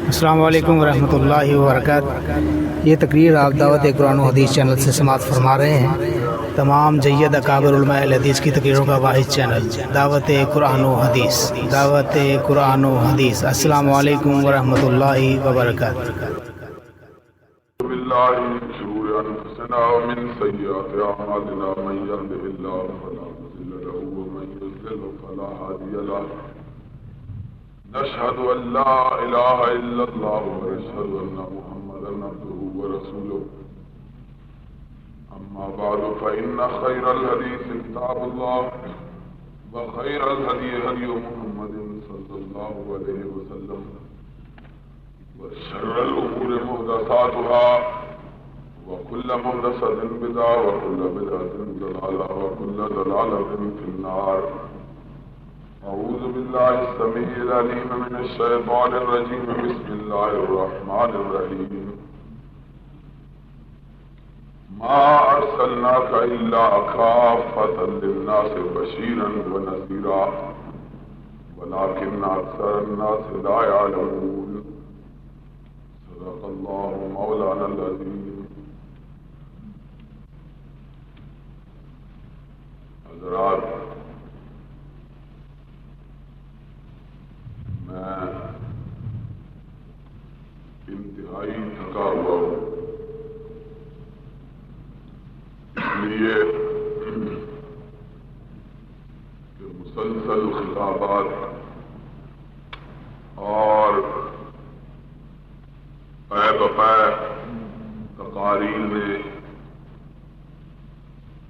السلام علیکم ورحمۃ اللہ وبرکاتہ۔ یہ تقریر آپ دعوت قرآن و حدیث چینل سے سماعت فرما رہے ہیں۔ تمام جید اکابر علماء الحدیث کی تقریروں کا واحد چینل دعوت قرآن و حدیث، دعوت قرآن و حدیث۔ السلام علیکم ورحمۃ اللہ وبرکاتہ۔ بالله من شرور أنفسنا ومن سيئات أعمالنا، من يهده الله فلا مضل له ومن يضلل فلا هادي له. نشهد أن لا إله إلا الله ونشهد أن محمدا عبده ورسوله. أما بعد فإن خير الحديث كتاب الله وخير الهدي هدي محمد صلى الله عليه وسلم، وشر الأمور محدثاتها وكل محدثة بدعة وكل بدعة ضلالة وكل ضلالة في النار. أعوذ بالله السميع العليم من الشيطان الرجيم. بسم الله الرحمن الرحيم. ما أرسلناك إلا كافة للناس بشيرا ونذيرا ولكن أكثر الناس لا يعلمون. صدق الله مولانا العظيم. حضرات، میں انتہائی تھکا ہوا ہوں، اس لیے کہ مسلسل خطابات اور پے بپے تقاریر نے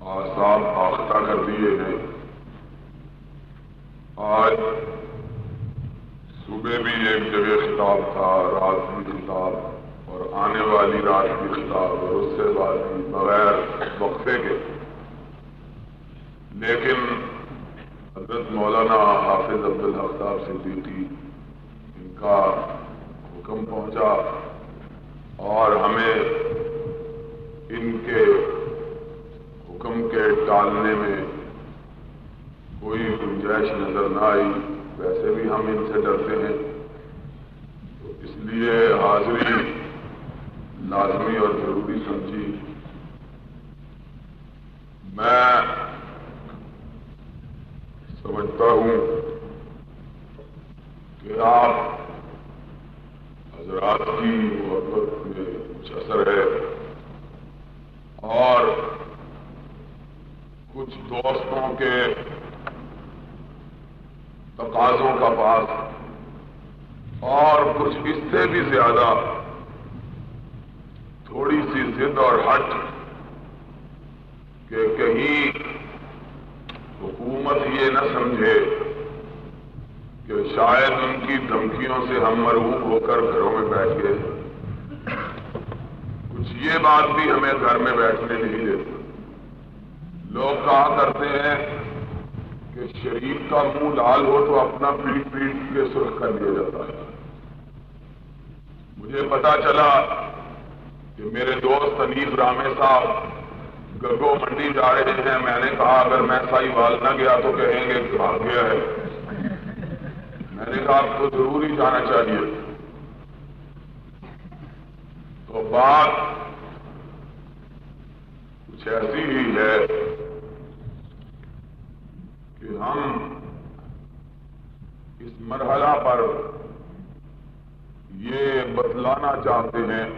اعصاب آختہ کر دیے ہیں۔ آج صبح بھی ایک جگہ خطاب تھا، رات بھی خطاب، اور آنے والی رات بھی خطاب، اور اس سے بعد بھی بغیر وقفے کے۔ لیکن حضرت مولانا حافظ عبدالحق صاحب صدیقی، ان کا حکم پہنچا اور ہمیں ان کے حکم کے ٹالنے میں کوئی گنجائش نظر نہ آئی۔ ویسے بھی ہم ان سے ڈرتے ہیں، تو اس لیے حاضری لازمی اور ضروری سمجھی۔ میں سمجھتا ہوں کہ آپ حضرات کی محبت میں کچھ اثر ہے، اور کچھ دوستوں کے تقاضوں کا پاس، اور کچھ اس سے بھی زیادہ تھوڑی سی ضد اور ہٹ کہ کہیں حکومت یہ نہ سمجھے کہ شاید ان کی دھمکیوں سے ہم مرعوب ہو کر گھروں میں بیٹھ گئے۔ کچھ یہ بات بھی ہمیں گھر میں بیٹھنے نہیں دیتی۔ لوگ کہا کرتے ہیں کہ شریف کا منہ لال ہو تو اپنا پیٹ پیٹ کے سرخ کر دیا جاتا ہے۔ مجھے پتا چلا کہ میرے دوست حنیف رامے صاحب گگو منڈی جا رہے ہیں۔ میں نے کہا اگر میں ساہیوال نہ گیا تو کہیں گے کہ بھاگ گیا ہے۔ میں نے کہا آپ کو ضرور ہی جانا چاہیے۔ تو بات کچھ ایسی ہی ہے کہ ہم اس مرحلہ پر یہ بتلانا چاہتے ہیں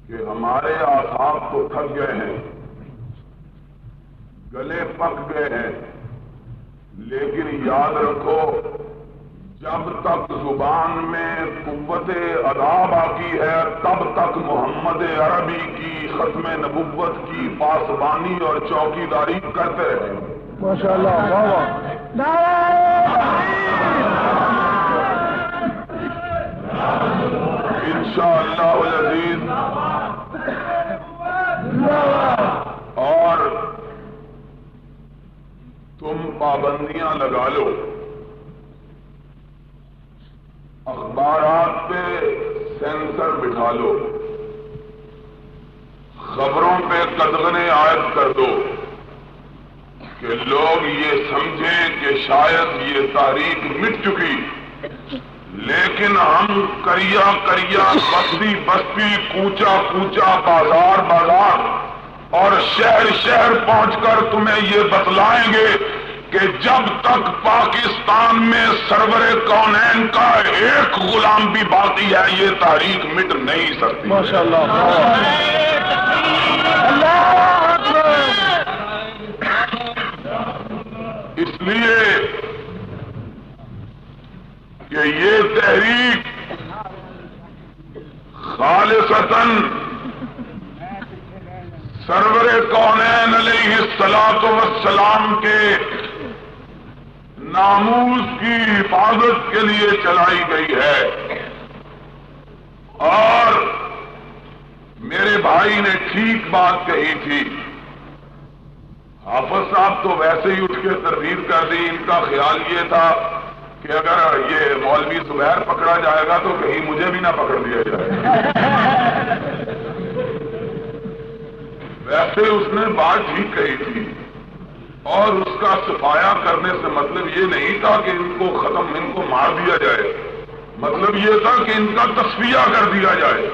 کہ ہمارے اعصاب تو تھک گئے ہیں، گلے پک گئے ہیں، لیکن یاد رکھو جب تک زبان میں قوت ادا باقی ہے تب تک محمد عربی کی ختم نبوت کی پاسبانی اور چوکیداری کرتے رہیں۔ ماشاءاللہ، واہ واہ، انشاءاللہ العزیز۔ اور تم پابندیاں لگا لو، اخبارات پہ سینسر بٹھا لو، خبروں پہ قدغنیں عائد کر دو کہ لوگ یہ سمجھیں کہ شاید یہ تاریخ مٹ چکی، لیکن ہم کریا کریا، بستی بستی، کوچا کوچا، بازار بازار اور شہر شہر پہنچ کر تمہیں یہ بتلائیں گے کہ جب تک پاکستان میں سرور کونین کا ایک غلام بھی باقی ہے یہ تحریک مٹ نہیں سکتی۔ ماشاءاللہ۔ اس لیے کہ یہ تحریک خالصتاً سرور کونین علیہ الصلوۃ والسلام کے ناموس کی حفاظت کے لیے چلائی گئی ہے۔ اور میرے بھائی نے ٹھیک بات کہی تھی، حافظ صاحب تو ویسے ہی اٹھ کے تقریر کر دی، ان کا خیال یہ تھا کہ اگر یہ مولوی زبیر پکڑا جائے گا تو کہیں مجھے بھی نہ پکڑ دیا جائے۔ ویسے اس نے بات ٹھیک کہی تھی، اور اس کا صفایا کرنے سے مطلب یہ نہیں تھا کہ ان کو ختم، ان کو مار دیا جائے، مطلب یہ تھا کہ ان کا تصفیہ کر دیا جائے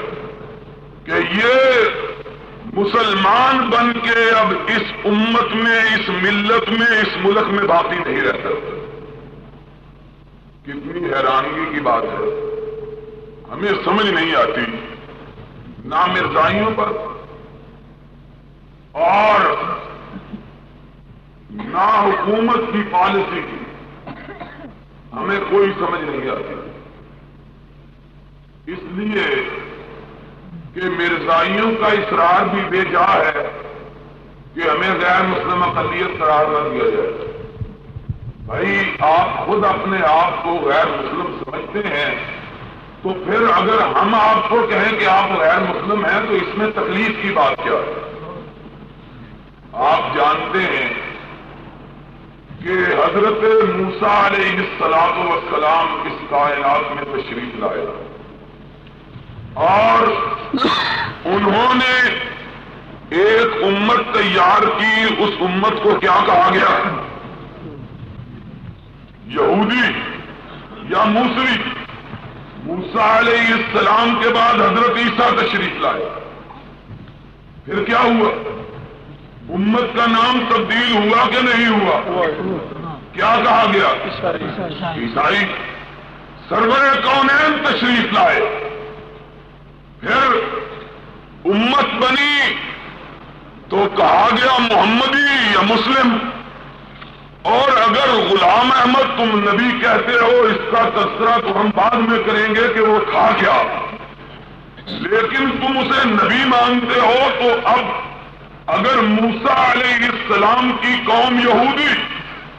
کہ یہ مسلمان بن کے اب اس امت میں، اس ملت میں، اس ملک میں باقی نہیں رہ سکتے۔ کتنی حیرانگی کی بات ہے، ہمیں سمجھ نہیں آتی، نہ مرزائیوں پر اور نہ حکومت کی پالیسی کی ہمیں کوئی سمجھ نہیں آتی، اس لیے کہ مرزائیوں کا اصرار بھی بے جا ہے کہ ہمیں غیر مسلم اقلیت قرار نہ دیا جائے۔ بھائی آپ خود اپنے آپ کو غیر مسلم سمجھتے ہیں تو پھر اگر ہم آپ کو کہیں کہ آپ غیر مسلم ہیں تو اس میں تکلیف کی بات کیا ہے؟ آپ جانتے ہیں کہ حضرت موسیٰ علیہ السلام اس کائنات میں تشریف لائے اور انہوں نے ایک امت تیار کی، اس امت کو کیا کہا گیا؟ یہودی یا موسوی۔ موسیٰ علیہ السلام کے بعد حضرت عیسیٰ تشریف لائے، پھر کیا ہوا؟ امت کا نام تبدیل ہوا کہ نہیں ہوا؟ کیا کہا گیا؟ عیسائی۔ سرور کونین تشریف لائے، پھر امت بنی تو کہا گیا محمدی یا مسلم۔ اور اگر غلام احمد تم نبی کہتے ہو، اس کا تذکرہ تو ہم بعد میں کریں گے کہ وہ تھا کیا، لیکن تم اسے نبی مانتے ہو تو اب اگر موسیٰ علیہ السلام کی قوم یہودی،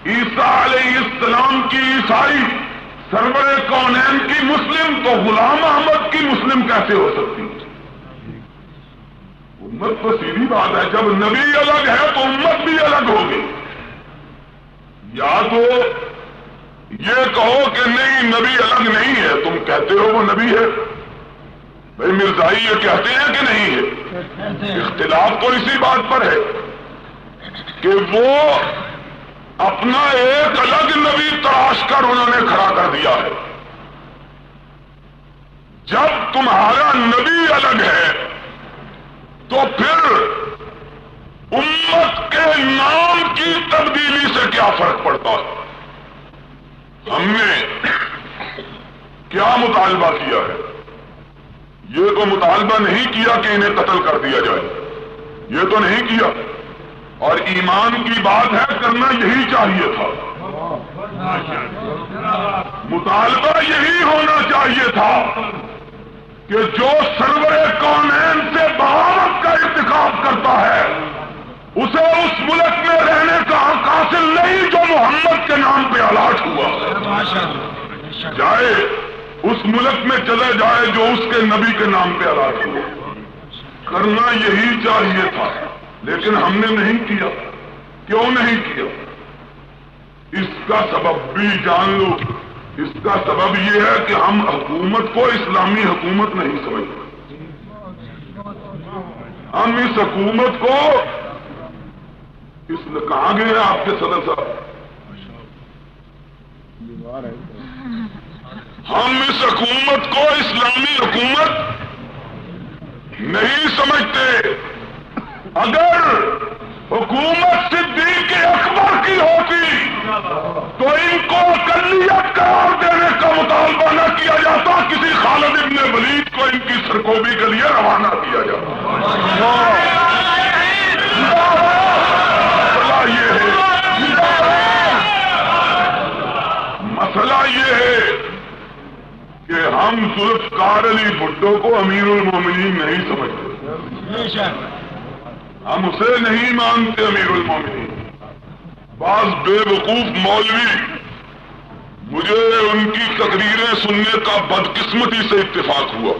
عیسیٰ علیہ السلام کی عیسائی، سرور کونین کی مسلم، تو غلام احمد کی مسلم کیسے ہو سکتی؟ امت تو سیدھی بات ہے، جب نبی الگ ہے تو امت بھی الگ ہوگی۔ یا تو یہ کہو کہ نہیں نبی الگ نہیں ہے، تم کہتے ہو وہ نبی ہے، بھائی مرزائی یہ کہتے ہیں کہ نہیں ہے؟ اختلاف تو اسی بات پر ہے کہ وہ اپنا ایک الگ نبی تراش کر انہوں نے کھڑا کر دیا ہے۔ جب تمہارا نبی الگ ہے تو پھر امت کے نام کی تبدیلی سے کیا فرق پڑتا ہے؟ ہم نے کیا مطالبہ کیا ہے؟ یہ تو مطالبہ نہیں کیا کہ انہیں قتل کر دیا جائے، یہ تو نہیں کیا، اور ایمان کی بات ہے کرنا یہی چاہیے تھا، مطالبہ یہی ہونا چاہیے تھا کہ جو سرور کونین سے بغاوت کا ارتکاب کرتا ہے اسے اس ملک میں رہنے کا حق حاصل نہیں جو محمد کے نام پہ الاٹ ہوا، جائے اس ملک میں چلے جائے جو اس کے نبی کے نام پہ الاٹ ہوا۔ کرنا یہی چاہیے تھا، لیکن ہم نے نہیں کیا۔ کیوں نہیں کیا؟ اس کا سبب بھی جان لو، اس کا سبب یہ ہے کہ ہم حکومت کو اسلامی حکومت نہیں سمجھتے، ہم اس حکومت کو کہاں گئے ہیں آپ کے صدر صاحب؟ ہم اس حکومت کو اسلامی حکومت نہیں سمجھتے. اگر حکومت صدیق اکبر کی ہوتی تو ان کو اقلیت قرار دینے کا مطالبہ نہ کیا جاتا, کسی خالد ابن ولید کو ان کی سرکوبی کے لیے روانہ کیا جاتا. مسئلہ یہ ہے کہ ہم ذوالفقار علی بھٹو کو امیر المومنین نہیں سمجھتے, ہم اسے نہیں مانتے امیر المومنین. بعض بے وقوف مولوی مجھے ان کی تقریریں سننے کا بدقسمتی سے اتفاق ہوا,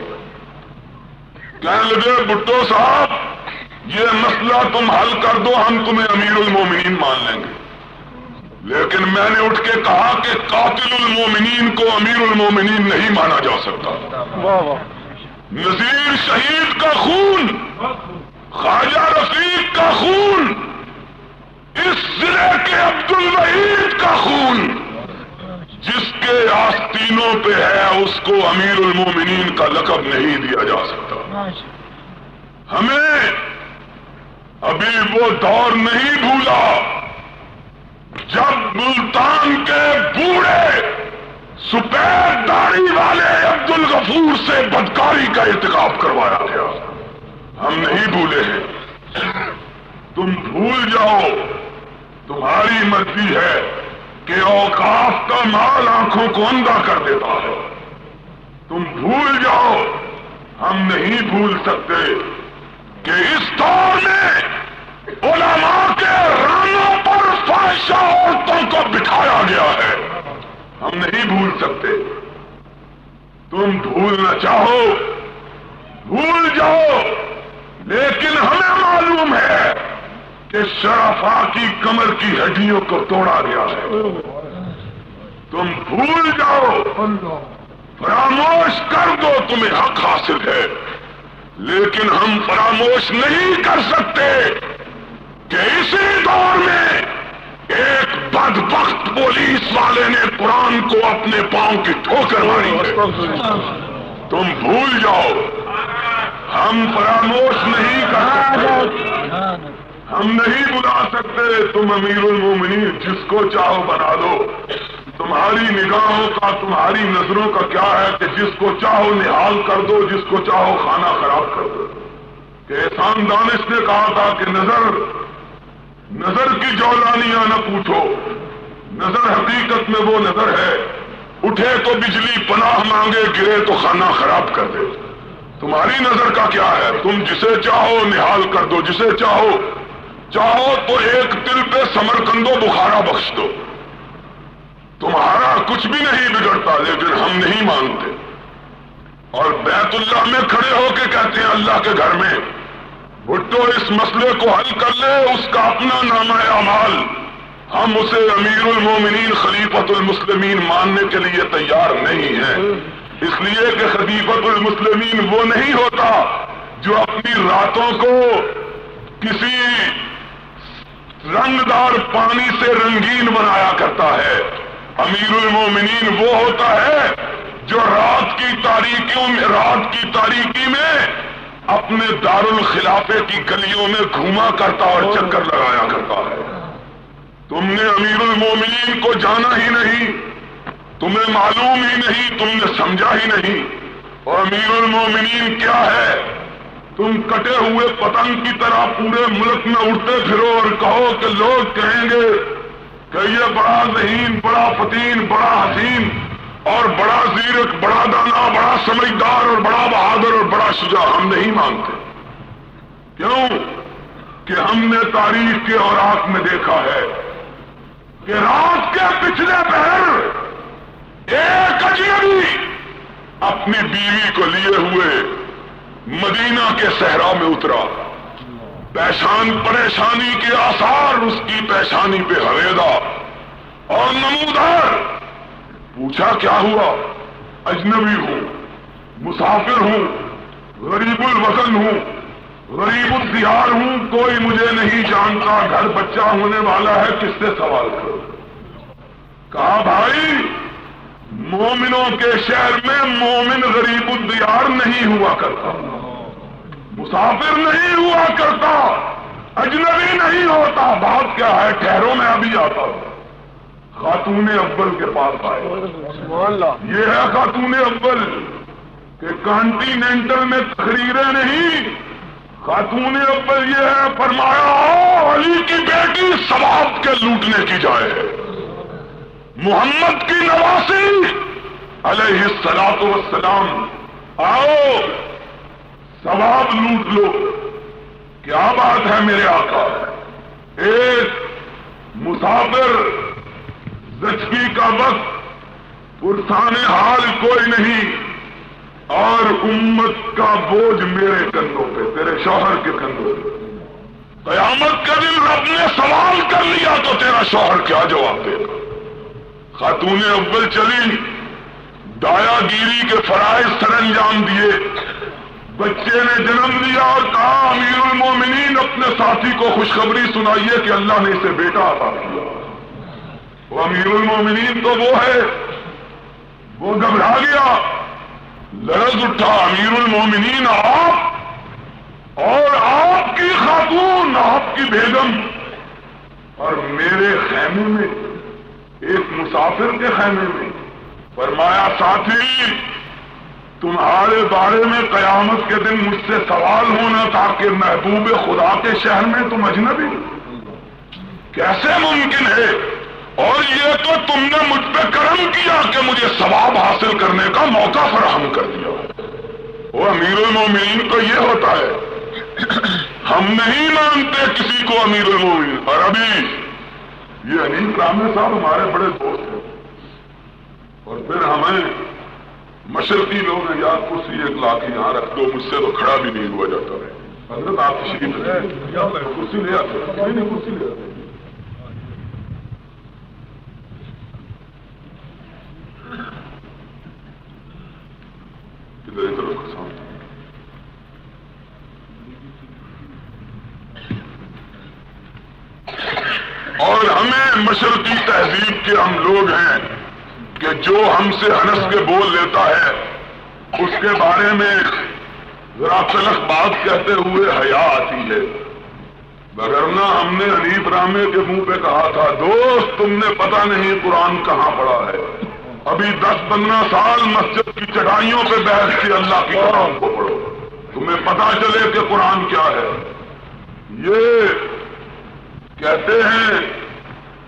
کہنے لگے بھٹو صاحب یہ مسئلہ تم حل کر دو, ہم تمہیں امیر المومنین مان لیں گے. لیکن میں نے اٹھ کے کہا کہ قاتل المومنین کو امیر المومنین نہیں مانا جا سکتا. نذیر شہید کا خون, خواجہ رفیق کا خون, اس ضلع کے عبد الوحید کا خون جس کے آستینوں پہ ہے اس کو امیر المومنین کا لقب نہیں دیا جا سکتا. ہمیں ابھی وہ دور نہیں بھولا جب ملتان کے بوڑھے سفید داڑھی والے عبد الغفور سے بدکاری کا ارتکاب کروایا گیا. ہم نہیں بھولے ہیں, تم بھول جاؤ, تمہاری مرضی ہے کہ اوقاف کا مال آنکھوں کو اندھا کر دیتا ہے. تم بھول جاؤ, ہم نہیں بھول سکتے کہ اس دور میں علماء کے رانوں پر فاحشہ عورتوں کو بٹھایا گیا ہے. ہم نہیں بھول سکتے. تم بھولنا چاہو بھول جاؤ, لیکن ہمیں معلوم ہے کہ شرفا کی کمر کی ہڈیوں کو توڑا گیا ہے. تم بھول جاؤ, فراموش کر دو, تمہیں حق حاصل ہے. لیکن ہم فراموش نہیں کر سکتے کہ اسی دور میں ایک بدبخت پولیس والے نے قرآن کو اپنے پاؤں کی ٹھوکر ماری ہے. تم بھول جاؤ, ہم فراموش نہیں کر سکتے, ہم نہیں بلا سکتے. تم امیر المومنین جس کو چاہو بنا دو. تمہاری نگاہوں کا, تمہاری نظروں کا کیا ہے کہ جس کو چاہو نہال کر دو, جس کو چاہو خانہ خراب کر دو. کہ احسان دانش نے کہا تھا کہ نظر کی جولانیاں نہ پوچھو, نظر حقیقت میں وہ نظر ہے, اٹھے تو بجلی پناہ مانگے, گرے تو خانہ خراب کر دے. تمہاری نظر کا کیا ہے؟ تم جسے چاہو نہال کر دو, جسے چاہو تو ایک دل پہ سمرقند و بخارا بخش دو. تمہارا کچھ بھی نہیں بگڑتا, لیکن ہم نہیں مانتے. اور بیت اللہ میں کھڑے ہو کے کہتے ہیں اللہ کے گھر میں بھٹو اس مسئلے کو حل کر لے, اس کا اپنا نامہ اعمال, ہم اسے امیر المومنین خلیفۃ المسلمین ماننے کے لیے تیار نہیں ہیں. اس لیے کہ خلیفۃ المسلمین وہ نہیں ہوتا جو اپنی راتوں کو کسی رنگدار پانی سے رنگین بنایا کرتا ہے. امیر المومنین وہ ہوتا ہے جو رات کی تاریکی میں اپنے دارالخلافے کی گلیوں میں گھوما کرتا اور چکر لگایا کرتا ہے. تم نے امیر المومنین کو جانا ہی نہیں, تمہیں معلوم ہی نہیں, تم نے سمجھا ہی نہیں. اور امیر المومنین کیا ہے؟ تم کٹے ہوئے پتنگ کی طرح پورے ملک میں اڑتے پھرو اور کہو کہ لوگ کہیں گے کہ یہ بڑا ذہین, بڑا فتین, بڑا حسین اور بڑا زیرک, بڑا دانا, بڑا سمجھدار اور بڑا بہادر اور بڑا شجاع. ہم نہیں مانتے. کیوں کہ ہم نے تاریخ کے اوراق میں دیکھا ہے کہ رات کے پچھلے پہر ایک اجنبی اپنی بیوی کو لیے ہوئے مدینہ کے صحرا میں اترا. پریشانی کے آثار اس کی پیشانی پہ حویدا اور نمودار. پوچھا کیا ہوا؟ اجنبی ہوں, مسافر ہوں, غریب الوطن ہوں, غریب الدیار ہوں, کوئی مجھے نہیں جانتا, گھر بچہ ہونے والا ہے, کس سے سوال کرو؟ کہا بھائی مومنوں کے شہر میں مومن غریب الدیار نہیں ہوا کرتا، مسافر نہیں ہوا کرتا، اجنبی نہیں ہوتا۔ بات کیا ہے؟ ٹھہرو میں ابھی آتا ہوں۔ خاتون اول کے پاس آئے، یہ ہے خاتون اول کہ کانٹیننٹل میں تقریریں نہیں، خاتون اول یہ ہے فرمایا علی کی بیٹی ثواب کے لوٹنے کی جائے ہے، محمد کی نواسی علیہ الصلوۃ والسلام آؤ ثواب لوٹ لو۔ کیا بات ہے میرے آقا، ایک مسافر زچگی کا وقت پرسان حال کوئی نہیں اور امت کا بوجھ میرے کندھوں پہ، تیرے شوہر کے کندھوں پہ۔ قیامت کا دن رب نے سوال کر لیا تو تیرا شوہر کیا جواب دے گا؟ خاتون اول چلی، دایا گیری کے فرائض سر انجام دیے، بچے نے جنم لیا اور کہا امیر المومنین اپنے ساتھی کو خوشخبری سنائیے کہ اللہ نے اسے بیٹا عطا کیا۔ وہ امیر المومنین تو وہ ہے، وہ گھبرا گیا، لرز اٹھا، امیر المومنین آپ اور آپ کی خاتون، آپ کی بیگم اور میرے خیمے میں ایک مسافر کے خیمے میں۔ فرمایا ساتھی تمہارے بارے میں قیامت کے دن مجھ سے سوال ہونا تھا کہ محبوب خدا کے شہر میں تم اجنبی، کیسے ممکن ہے؟ اور یہ تو تم نے مجھ پہ کرم کیا کہ مجھے ثواب حاصل کرنے کا موقع فراہم کر دیا۔ وہ امیر المومنین تو یہ ہوتا ہے، ہم نہیں مانتے کسی کو امیر المومنین۔ اور ابھی یہ انیس رامے صاحب ہمارے بڑے دوست ہیں، اور پھر ہمیں مشرقی لوگ ہیں، یاد کرسی ایک لاکھ یہاں رکھ دو، مجھ سے تو کھڑا بھی نہیں ہوا جاتا ہے۔ حضرت آپ تشریف لے کرسی لے آتے، نہیں کرسی لے آتے۔ اور ہمیں مشرقی تہذیب کے ہم لوگ ہیں کہ جو ہم سے ہنس کے بول لیتا ہے اس کے بارے میں ذرا تلخ بات کہتے ہوئے حیا آتی ہے، وگرنہ ہم نے حنیف رامے کے منہ پہ کہا تھا دوست تم نے پتہ نہیں قرآن کہاں پڑھا ہے، ابھی 10-15 سال مسجد کی چٹائیوں پہ بیٹھ کے اللہ کی قرآن کو پڑھو، تمہیں پتہ چلے کہ قرآن کیا ہے۔ یہ کہتے ہیں،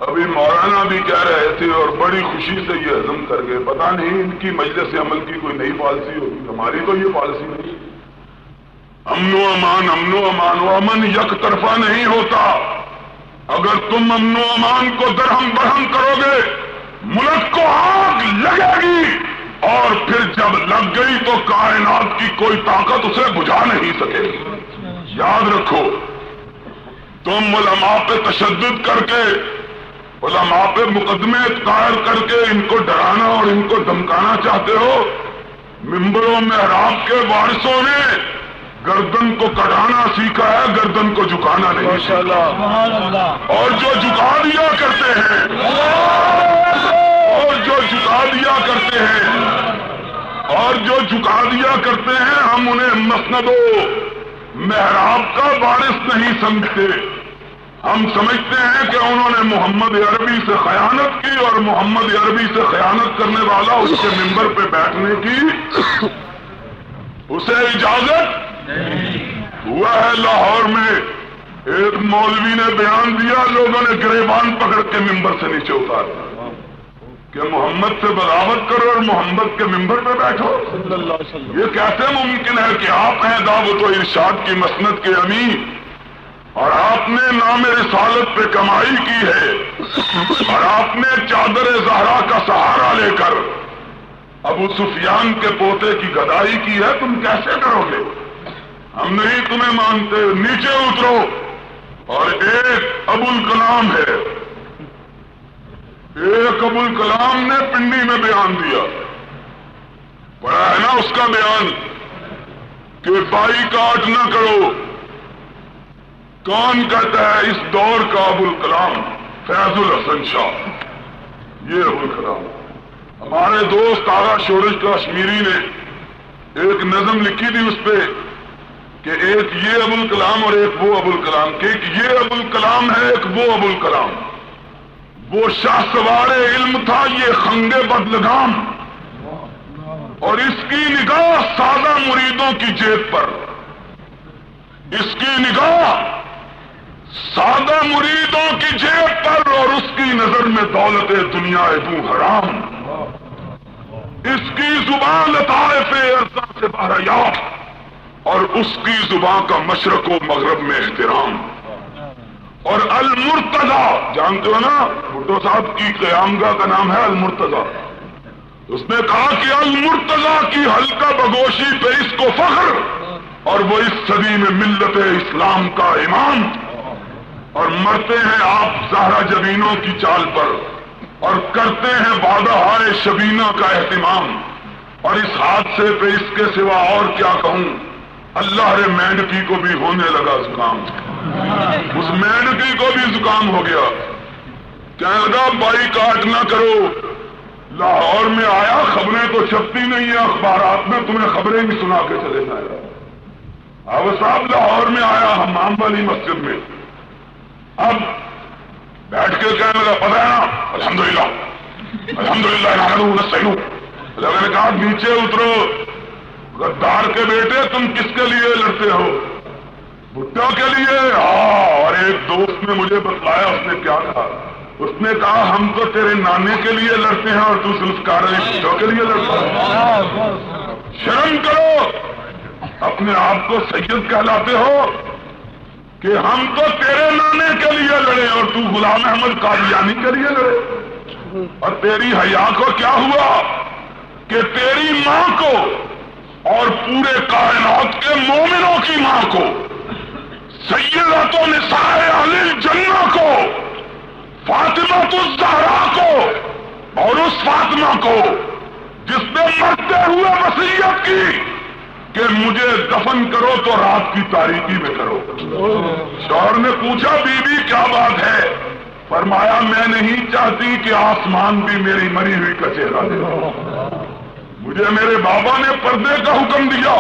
ابھی مولانا بھی کہہ رہے تھے اور بڑی خوشی سے یہ ہضم کر گئے، پتہ نہیں ان کی مجلس عمل کی کوئی نئی پالیسی ہوگی، ہماری تو یہ پالیسی نہیں۔ امن و امان، امن و امان، و امن یک طرفہ نہیں ہوتا۔ اگر تم امن و امان کو درہم برہم کرو گے ملک کو آگ لگے گی، اور پھر جب لگ گئی تو کائنات کی کوئی طاقت اسے بجھا نہیں سکے گی۔ یاد رکھو، تم علماء پہ تشدد کر کے، علماء پہ مقدمے قائم کر کے ان کو ڈرانا اور ان کو دھمکانا چاہتے ہو، ممبروں محراب کے وارثوں نے گردن کو کٹانا سیکھا ہے، گردن کو جھکانا نہیں سیکھا۔ اور جو جھکا دیا کرتے ہیں، اور جو جھکا دیا کرتے ہیں، اور جو جھکا دیا کرتے ہیں، ہم انہیں مسند و محراب کا وارث نہیں سمجھتے، ہم سمجھتے ہیں کہ انہوں نے محمد عربی سے خیانت کی اور محمد عربی سے خیانت کرنے والا اس کے ممبر پہ بیٹھنے کی اسے اجازت ہوا ہے۔ لاہور میں ایک مولوی نے بیان دیا، لوگوں نے گریبان پکڑ کے ممبر سے نیچے اتارا کہ محمد سے بغاوت کرو اور محمد کے ممبر پہ بیٹھو۔ یہ کیسے ممکن ہے کہ آپ ہیں دعوت و ارشاد کی مسند کے امین اور آپ نے نام رسالت پہ کمائی کی ہے اور آپ نے چادر زہرا کا سہارا لے کر ابو سفیان کے پوتے کی گدائی کی ہے، تم کیسے کرو گے؟ ہم نہیں تمہیں مانتے، نیچے اترو۔ اور ایک ابو الکلام ہے، ایک ابو الکلام نے پنڈی میں بیان دیا، پڑھا ہے نا اس کا بیان کہ بائی کاٹ نہ کرو۔ کون کہتا ہے اس دور کا ابو الکلام؟ فیض الحسن شاہ، یہ ابو الکلام۔ ہمارے دوست آغا شورش کشمیری نے ایک نظم لکھی تھی اس پہ کہ ایک یہ ابوالکلام اور ایک وہ ابوالکلام، کہ ایک یہ ابوالکلام ہے ایک وہ ابوالکلام، وہ شاہ سوار علم تھا یہ خنگ بدلگام، اور اس کی نگاہ سادہ مریدوں کی جیب پر، اس کی نگاہ سادہ مریدوں کی جیب پر، اور اس کی نظر میں دولت دنیا دو حرام، اس کی زبان لطائف ارزاں سے بہریاب، اور اس کی زبان کا مشرق و مغرب میں احترام، اور المرتضی جانتے ہو نا بھٹو صاحب کی قیامگاہ کا نام ہے المرتضی، اس نے کہا کہ المرتضی کی حلقہ بگوشی پہ اس کو فخر، اور وہ اس صدی میں ملت اسلام کا امام، اور مرتے ہیں آپ زہرا جبینوں کی چال پر، اور کرتے ہیں وعدہ ہائے شبینہ کا اہتمام، اور اس حادثے پہ اس کے سوا اور کیا کہوں، اللہ رے مینڈکی کو بھی ہونے لگا زکام، اس مینڈکی کو بھی زکام ہو گیا، کہنے لگا بائی کاٹ نہ کرو، لاہور میں آیا خبریں تو چھپتی نہیں ہیں اخبارات میں، تمہیں خبریں بھی سنا کے چلے جائے گا۔ اب صاحب لاہور میں آیا حمام والی مسجد میں، اب بیٹھ کے کہنے لگا پتہ ہے نا الحمدللہ الحمدللہ نحمدہ ونستعینہ، اللہ نے کہا نیچے اترو، غدار کے بیٹے تم کس کے لیے لڑتے ہو؟ بھٹو کے لیے؟ ہاں، اور ایک دوست نے مجھے بتلایا اس نے کیا کہا، اس نے کہا ہم تو تیرے نانے کے لیے لڑتے ہیں اور تو ذوالفقار علی بھٹو کے لیے لڑتا ہے، شرم کرو، اپنے آپ کو سید کہلاتے ہو کہ ہم تو تیرے نانے کے لیے لڑے اور تو غلام احمد قادیانی کے لیے لڑے، اور تیری حیا کو کیا ہوا کہ تیری ماں کو اور پورے کائنات کے مومنوں کی ماں کو، سیدۃ نساء اہل الجنہ کو، فاطمہ الزہرا کو، اور اس فاطمہ کو جس نے مرتے ہوئے وصیت کی کہ مجھے دفن کرو تو رات کی تاریکی میں کرو۔ شوہر نے پوچھا بی بی کیا بات ہے؟ فرمایا میں نہیں چاہتی کہ آسمان بھی میری مری ہوئی کا چہرہ دے، مجھے میرے بابا نے پردے کا حکم دیا،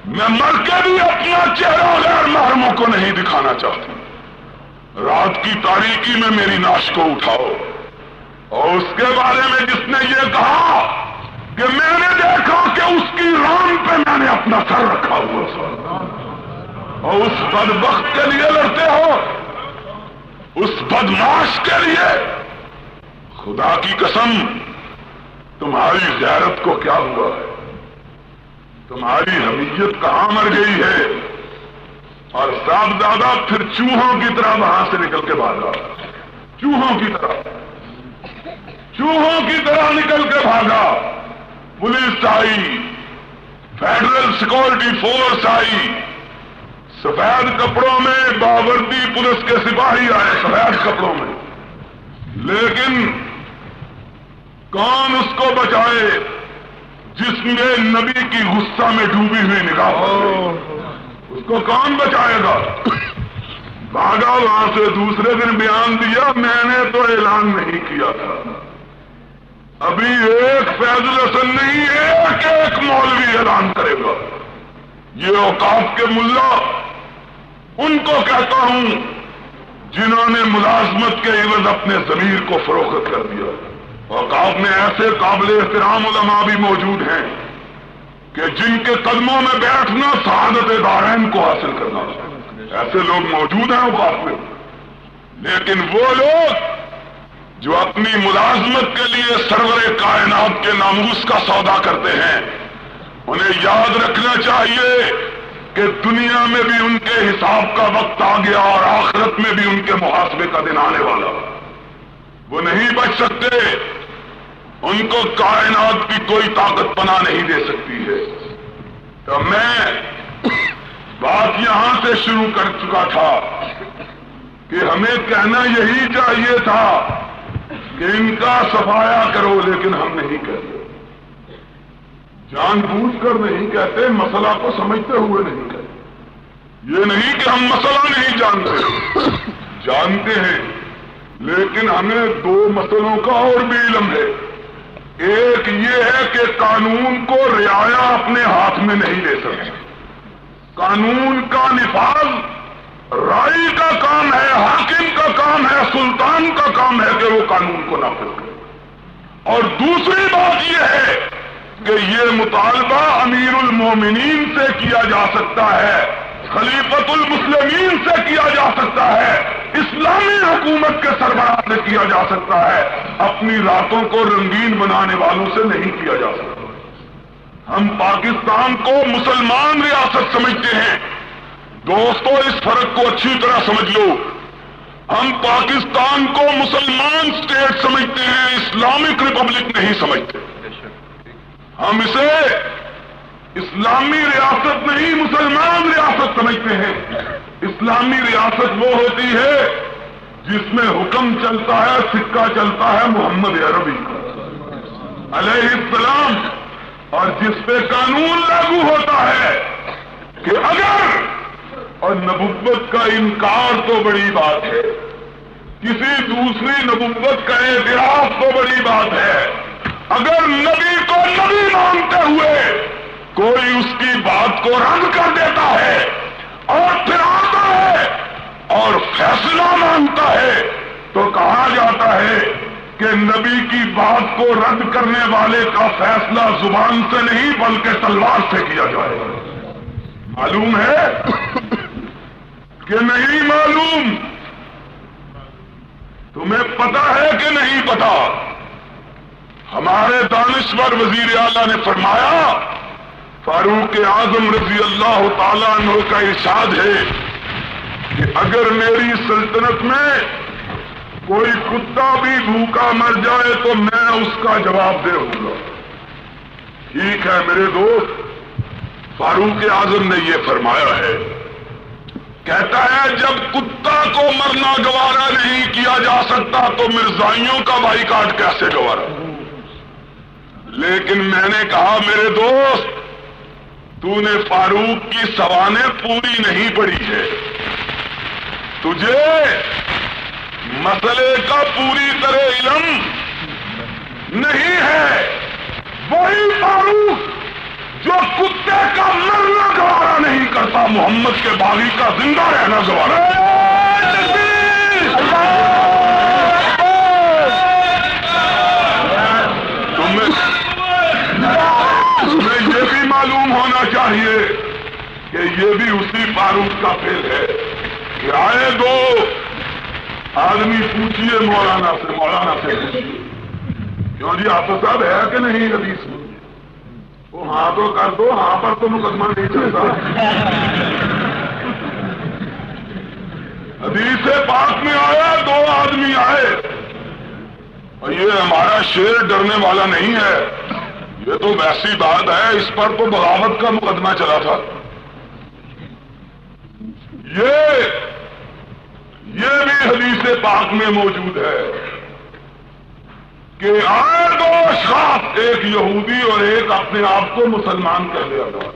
میں مر کے بھی اپنا چہرہ غیر محرموں کو نہیں دکھانا چاہتی، رات کی تاریکی میں میری ناش کو اٹھاؤ۔ اور اس کے بارے میں جس نے یہ کہا کہ میں نے دیکھا کہ اس کی ران پہ میں نے اپنا سر رکھا ہوا، اور اس بدبخت کے لیے لڑتے ہو، اس بدماش کے لیے، خدا کی قسم تمہاری غیرت کو کیا ہوا ہے، تمہاری حمیت کہاں مر گئی ہے؟ اور صاحبزادہ پھر چوہوں کی طرح وہاں سے نکل کے بھاگا، چوہوں کی طرح نکل کے بھاگا، پولیس آئی، فیڈرل سیکورٹی فورس آئی، سفید کپڑوں میں باوردی پولیس کے سپاہی آئے سفید کپڑوں میں، لیکن کون اس کو بچائے جس نے نبی کی غصہ میں ڈوبی ہوئی نگاہ پر گئی؟ اس کو کون بچائے گا؟ بھاگا وہاں سے، دوسرے دن بیان دیا میں نے تو اعلان نہیں کیا تھا، ابھی ایک فیض الحسن نہیں ایک مولوی اعلان کرے گا، یہ اوقاف کے ملا ان کو کہتا ہوں جنہوں نے ملازمت کے عوض اپنے ضمیر کو فروخت کر دیا۔ اوقاف میں ایسے قابل احترام علماء بھی موجود ہیں کہ جن کے قدموں میں بیٹھنا سعادت دارین کو حاصل کرنا، ایسے لوگ موجود ہیں اوقاف میں، لیکن وہ لوگ جو اپنی ملازمت کے لیے سرور کائنات کے ناموس کا سودا کرتے ہیں، انہیں یاد رکھنا چاہیے کہ دنیا میں بھی ان کے حساب کا وقت آ گیا اور آخرت میں بھی ان کے محاسبے کا دن آنے والا، وہ نہیں بچ سکتے، ان کو کائنات کی کوئی طاقت پناہ نہیں دے سکتی ہے۔ تو میں بات یہاں سے شروع کر چکا تھا کہ ہمیں کہنا یہی چاہیے تھا کہ ان کا صفایا کرو، لیکن ہم نہیں کہتے، جان بوجھ کر نہیں کہتے، مسئلہ کو سمجھتے ہوئے نہیں کہتے۔ یہ نہیں کہ ہم مسئلہ نہیں جانتے ہیں، لیکن ہمیں دو مسئلوں کا اور بھی علم ہے۔ ایک یہ ہے کہ قانون کو رعایا اپنے ہاتھ میں نہیں لے سکتے. قانون کا نفاذ رائی کا کام ہے، حاکم کا کام ہے، سلطان کا کام ہے کہ وہ قانون کو نافذ کرے. اور دوسری بات یہ ہے کہ یہ مطالبہ امیر المومنین سے کیا جا سکتا ہے، خلیفۃ المسلمین سے کیا جا سکتا ہے، اسلامی حکومت کے سربراہ سے کیا جا سکتا ہے، اپنی راتوں کو رنگین بنانے والوں سے نہیں کیا جا سکتا. ہم پاکستان کو مسلمان ریاست سمجھتے ہیں. دوستو اس فرق کو اچھی طرح سمجھ لو. ہم پاکستان کو مسلمان اسٹیٹ سمجھتے ہیں، اسلامک ریپبلک نہیں سمجھتے. ہم اسے اسلامی ریاست نہیں مسلمان ریاست سمجھتے ہیں. اسلامی ریاست وہ ہوتی ہے جس میں حکم چلتا ہے، سکہ چلتا ہے محمد عربی کا علیہ السلام، اور جس پہ قانون لاگو ہوتا ہے کہ اگر، اور نبوت کا انکار تو بڑی بات ہے، کسی دوسری نبوت کا اعتراف تو بڑی بات ہے، اگر نبی کو نبی مانتے ہوئے کوئی اس کی بات کو رد کر دیتا ہے اور پھر آتا ہے اور فیصلہ مانتا ہے تو کہا جاتا ہے کہ نبی کی بات کو رد کرنے والے کا فیصلہ زبان سے نہیں بلکہ تلوار سے کیا جائے. معلوم ہے کہ نہیں معلوم؟ تمہیں پتا ہے کہ نہیں پتا؟ ہمارے دانشور وزیر اعلیٰ نے فرمایا، فاروق اعظم رضی اللہ تعالیٰ عنہ کا ارشاد ہے کہ اگر میری سلطنت میں کوئی کتا بھی بھوکا مر جائے تو میں اس کا جواب دے ہوں گا. ٹھیک ہے میرے دوست، فاروق اعظم نے یہ فرمایا ہے. کہتا ہے جب کتا کو مرنا گوارا نہیں کیا جا سکتا تو مرزائیوں کا بائیکاٹ کیسے گوارا؟ لیکن میں نے کہا میرے دوست، تو نے فاروق کی سوانح پوری نہیں پڑھی ہے. تجھے مسئلے کا پوری طرح علم نہیں ہے. وہی فاروق جو کتے کا مرنا گوارا نہیں کرتا، محمد کے باغی کا زندہ رہنا گوارا. تمہیں یہ بھی معلوم ہونا چاہیے کہ یہ بھی اسی فاروق کا فعل ہے کہ آئے دو آدمی پوچھئے مولانا سے پوچھئے، کیوں جی حافظ صاحب ہے کہ نہیں حدیث میں؟ وہ ہاں تو کر دو، ہاں پر تو مقدمہ نہیں چلتا. حدیث پاک میں آیا، دو آدمی آئے، اور یہ ہمارا شیر ڈرنے والا نہیں ہے، یہ تو ویسی بات ہے، اس پر تو بغاوت کا مقدمہ چلا تھا. یہ بھی حدیث پاک میں موجود ہے کہ آئے دو اشخاص، ایک یہودی اور ایک اپنے آپ کو مسلمان کہہ لیا تھا،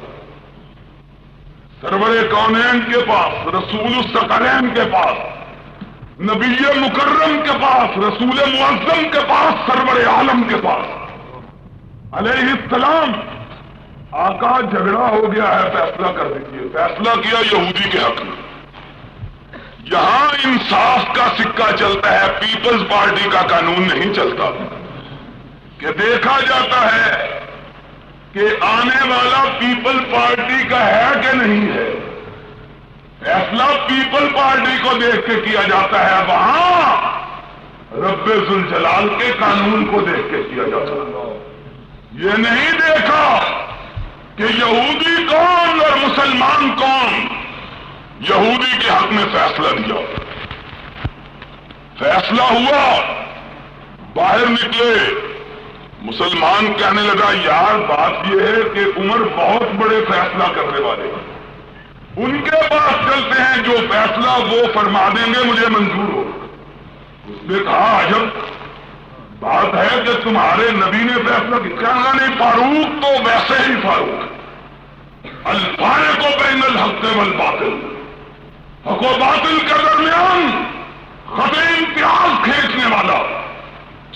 سرور کونین کے پاس، رسول الثقلین کے پاس، نبی مکرم کے پاس، رسول معظم کے پاس، سرور عالم کے پاس علیہ السلام. آقا جھگڑا ہو گیا ہے، فیصلہ کر دیجیے. فیصلہ کیا یہودی کے حق میں. یہاں انصاف کا سکہ چلتا ہے، پیپلز پارٹی کا قانون نہیں چلتا. کہ دیکھا جاتا ہے کہ آنے والا پیپل پارٹی کا ہے کہ نہیں ہے. فیصلہ پیپل پارٹی کو دیکھ کے کیا جاتا ہے، وہاں رب ذوالجلال کے قانون کو دیکھ کے کیا جاتا ہے. یہ نہیں دیکھا کہ یہودی کون اور مسلمان کون. یہودی کے حق میں فیصلہ دیا، فیصلہ ہوا، باہر نکلے. مسلمان کہنے لگا یار بات یہ ہے کہ عمر بہت بڑے فیصلہ کرنے والے ہیں، ان کے پاس چلتے ہیں، جو فیصلہ وہ فرما دیں گے مجھے منظور ہو. اس نے کہا عجب بات ہے کہ تمہارے نبی نے فیصلہ کیا؟ نہیں، فاروق تو ویسے ہی فاروق، الفارق بین الحق والباطل، حق و باطل کے درمیان خط امتیاز کھینچنے والا.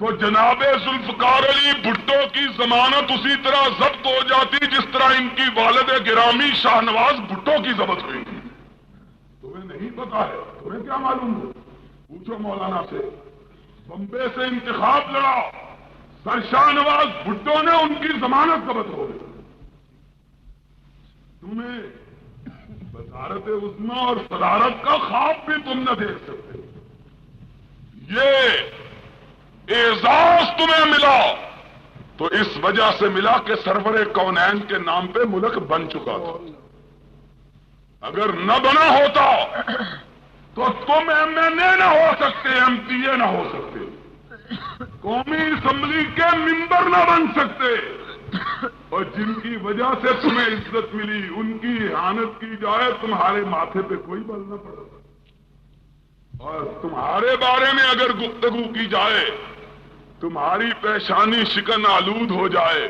تو جناب ذوالفقار علی بھٹو کی ضمانت اسی طرح ضبط ہو جاتی جس طرح ان کی والد گرامی شاہ نواز بھٹو کی ضبط ہوئی تھی. تمہیں نہیں پتا ہے؟ تمہیں کیا معلوم ہے؟ پوچھو مولانا سے. بمبے سے انتخاب لڑا، سر شاہ نواز بھٹو نے ان کی ضمانت ضبط ہو گئی. تمہیں وزارت عظمیٰ اور صدارت کا خواب بھی تم نہ دیکھ سکتے. یہ اعزاز تمہیں ملا تو اس وجہ سے ملا کہ سرور کونین کے نام پہ ملک بن چکا تھا. اگر نہ بنا ہوتا تو تم ایم این اے نہ ہو سکتے، ایم پی اے نہ ہو سکتے، قومی اسمبلی کے ممبر نہ بن سکتے. اور جن کی وجہ سے تمہیں عزت ملی ان کی احانت کی جائے، تمہارے ماتھے پہ کوئی بل نہ پڑے. اور تمہارے بارے میں اگر گفتگو کی جائے، تمہاری پیشانی شکن آلود ہو جائے،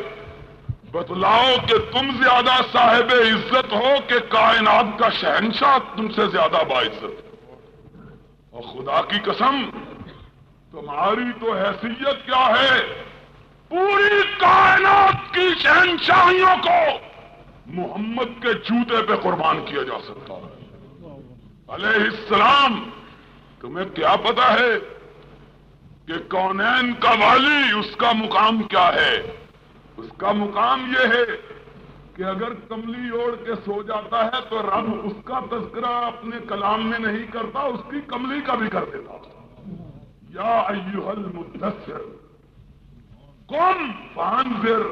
بتلاؤ کہ تم زیادہ صاحب عزت ہو کہ کائنات کا شہنشاہ تم سے زیادہ باعزت. اور خدا کی قسم تمہاری تو حیثیت کیا ہے؟ پوری کائنات کی شہنشاہیوں کو محمد کے جوتے پہ قربان کیا جا سکتا ہے علیہ السلام. تمہیں کیا پتا ہے کہ کونین کا والی اس کا مقام کیا ہے؟ اس کا مقام یہ ہے کہ اگر کملی اوڑھ کے سو جاتا ہے تو رب اس کا تذکرہ اپنے کلام میں نہیں کرتا، اس کی کملی کا بھی کر دیتا. یا ایھا المدثر قم فانذر،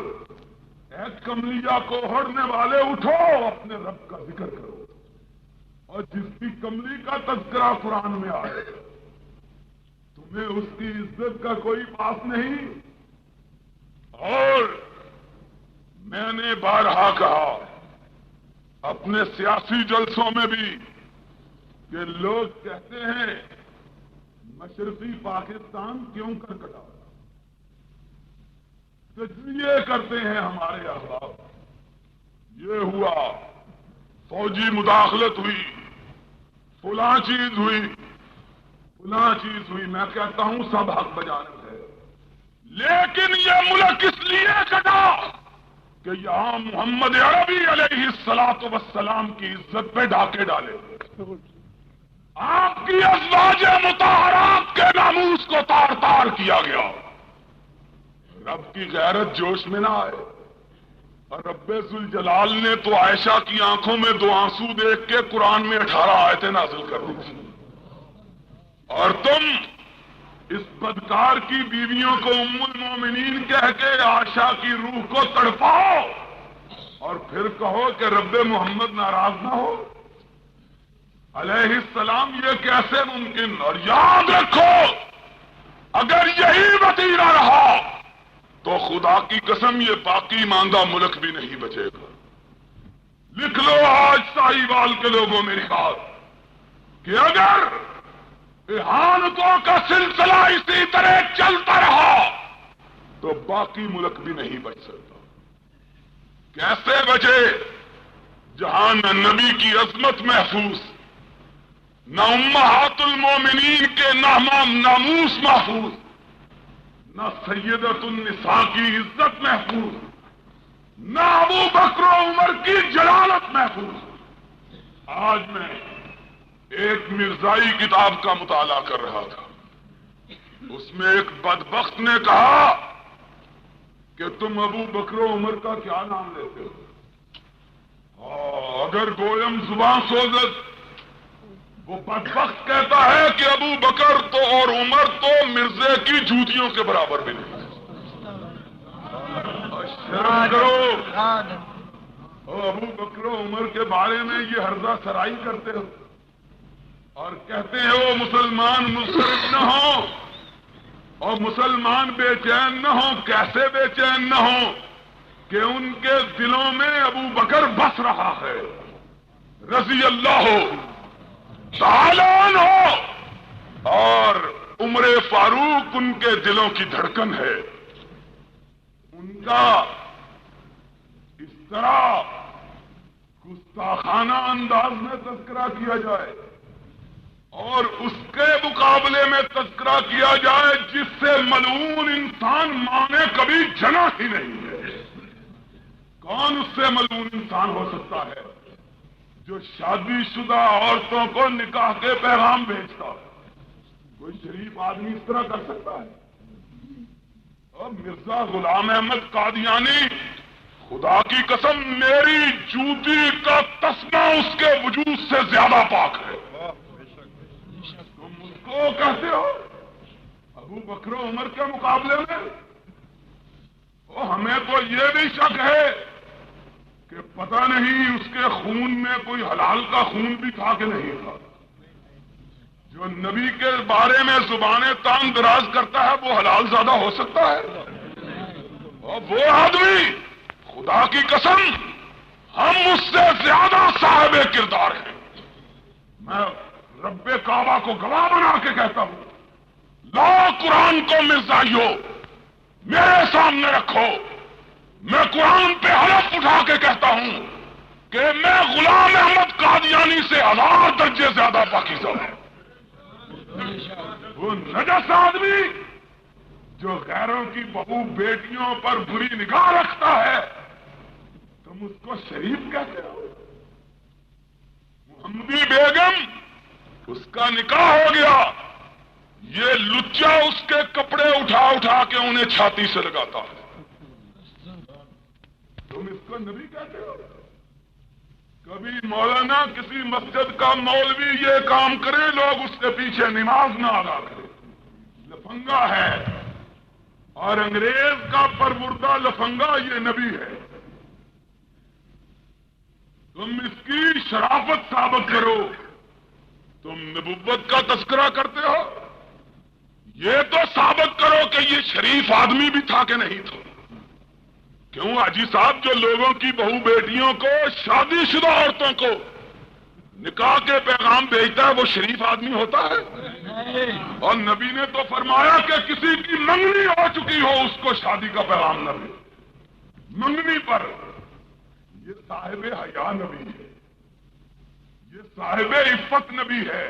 اے کملیہ کو اوڑھنے والے اٹھو، اپنے رب کا ذکر کرو. اور جس کی کملی کا تذکرہ قرآن میں آئے تمہیں اس کی عزت کا کوئی پاس نہیں. اور میں نے بارہا کہا اپنے سیاسی جلسوں میں بھی کہ لوگ کہتے ہیں مشرقی پاکستان کیوں کر کٹا، تجزیے کرتے ہیں ہمارے احباب. یہ ہوا، فوجی مداخلت ہوئی، فلاں چیز ہوئی، فلاں چیز ہوئی. میں کہتا ہوں سب حق بجانب ہے، لیکن یہ ملک اس لیے کٹا کہ یہاں محمد عربی علیہ الصلوۃ والسلام کی عزت پہ ڈاکے ڈالے، آپ کی ازواج مطہرات کے ناموس کو تار تار کیا گیا. رب کی غیرت جوش میں نہ آئے. اور رب ذوالجلال نے تو عائشہ کی آنکھوں میں دو آنسو دیکھ کے قرآن میں 18 آیتیں نازل کر دی تھی. اور تم اس بدکار کی بیویوں کو ام المومنین کہہ کے عائشہ کی روح کو تڑپاؤ اور پھر کہو کہ رب محمد ناراض نہ ہو علیہ السلام. یہ کیسے ممکن؟ اور یاد رکھو اگر یہی وتیرہ رہا تو خدا کی قسم یہ باقی ماندہ ملک بھی نہیں بچے گا. لکھ لو آج ساہیوال کے لوگوں میری بات کہ اگر احانتوں کا سلسلہ اسی طرح چلتا رہا تو باقی ملک بھی نہیں بچ سکتا. کیسے بچے؟ جہاں نہ نبی کی عظمت محفوظ، نہ امہات المومنین کے ناموس محفوظ، نہ سیدۃ النساء کی عزت محفوظ، نہ ابو بکر و عمر کی جلالت محفوظ. آج میں ایک مرزائی کتاب کا مطالعہ کر رہا تھا، اس میں ایک بدبخت نے کہا کہ تم ابو بکر و عمر کا کیا نام لیتے ہو؟ اگر گویم زبان سوزت وہ بدبخت کہتا ہے کہ ابو بکر تو اور عمر تو مرزے کی جوتیوں کے برابر بھی نہیں. شرم کرو. ابو بکر و عمر کے بارے میں یہ ہرزہ سرائی کرتے ہو اور کہتے ہیں وہ مسلمان مضطرب نہ ہو اور مسلمان بے چین نہ ہو. کیسے بے چین نہ ہو کہ ان کے دلوں میں ابو بکر بس رہا ہے رضی اللہ ہو، تعالان ہو، اور عمر فاروق ان کے دلوں کی دھڑکن ہے. ان کا اس طرح گستاخانہ انداز میں تذکرہ کیا جائے اور اس کے مقابلے میں تذکرہ کیا جائے جس سے ملعون انسان ماں نے کبھی جنا ہی نہیں ہے. کون اس سے ملعون انسان ہو سکتا ہے؟ جو شادی شدہ عورتوں کو نکاح کے پیغام بھیجتا ہے. کوئی شریف آدمی اس طرح کر سکتا ہے؟ اور مرزا غلام احمد قادیانی، خدا کی قسم میری جوتی کا تسمہ اس کے وجود سے زیادہ پاک ہے. تم اس کو کہتے ہو ابو بکر و عمر کے مقابلے میں؟ ہمیں تو یہ بھی شک ہے کہ پتہ نہیں اس کے خون میں کوئی حلال کا خون بھی تھا کہ نہیں تھا. جو نبی کے بارے میں زبانیں تان دراز کرتا ہے وہ حلال زیادہ ہو سکتا ہے؟ اور وہ آدمی، خدا کی قسم ہم اس سے زیادہ صاحب کردار ہیں. میں رب کعبہ کو گواہ بنا کے کہتا ہوں، لا قرآن کو مرزائیو میرے سامنے رکھو، میں قرآن پہ حلف اٹھا کے کہتا ہوں کہ میں غلام احمد قادیانی سے 1000 درجے زیادہ پاکیزہ ہوں. وہ نجس آدمی جو غیروں کی بہو بیٹیوں پر بری نگاہ رکھتا ہے، تم اس کو شریف کہتے ہو؟ محمدی بیگم، اس کا نکاح ہو گیا، یہ لچا اس کے کپڑے اٹھا اٹھا کے انہیں چھاتی سے لگاتا ہے، تم اس کو نبی کہتے ہو؟ کبھی مولانا کسی مسجد کا مولوی یہ کام کرے، لوگ اس کے پیچھے نماز نہ ادا کرے، لفنگا ہے. اور انگریز کا پروردہ لفنگا یہ نبی ہے. تم اس کی شرافت ثابت کرو. تم نبوت کا تذکرہ کرتے ہو، یہ تو ثابت کرو کہ یہ شریف آدمی بھی تھا کہ نہیں تھا. کیوں حاجی صاحب جو لوگوں کی بہو بیٹیوں کو، شادی شدہ عورتوں کو نکاح کے پیغام بھیجتا ہے وہ شریف آدمی ہوتا ہے؟ اور نبی نے تو فرمایا کہ کسی کی منگنی ہو چکی ہو اس کو شادی کا پیغام نہ دے. منگنی پر یہ صاحب حیا نبی ہے، یہ صاحب عفت نبی ہے،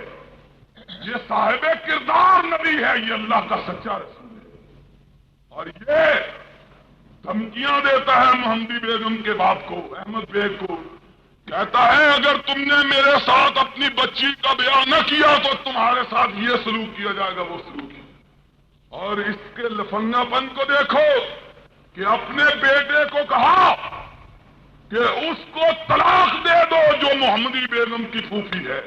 یہ صاحب کردار نبی ہے، یہ اللہ کا سچا رسول ہے. اور یہ دھمکیاں دیتا ہے محمدی بیگم کے باپ کو، احمد بیگ کو، کہتا ہے اگر تم نے میرے ساتھ اپنی بچی کا بیاہ نہ کیا تو تمہارے ساتھ یہ سلوک کیا جائے گا، وہ سلوک کیا. اور اس کے لفنگا پن کو دیکھو کہ اپنے بیٹے کو کہا کہ اس کو طلاق دے دو جو محمدی بیگم کی پھوپھی ہے.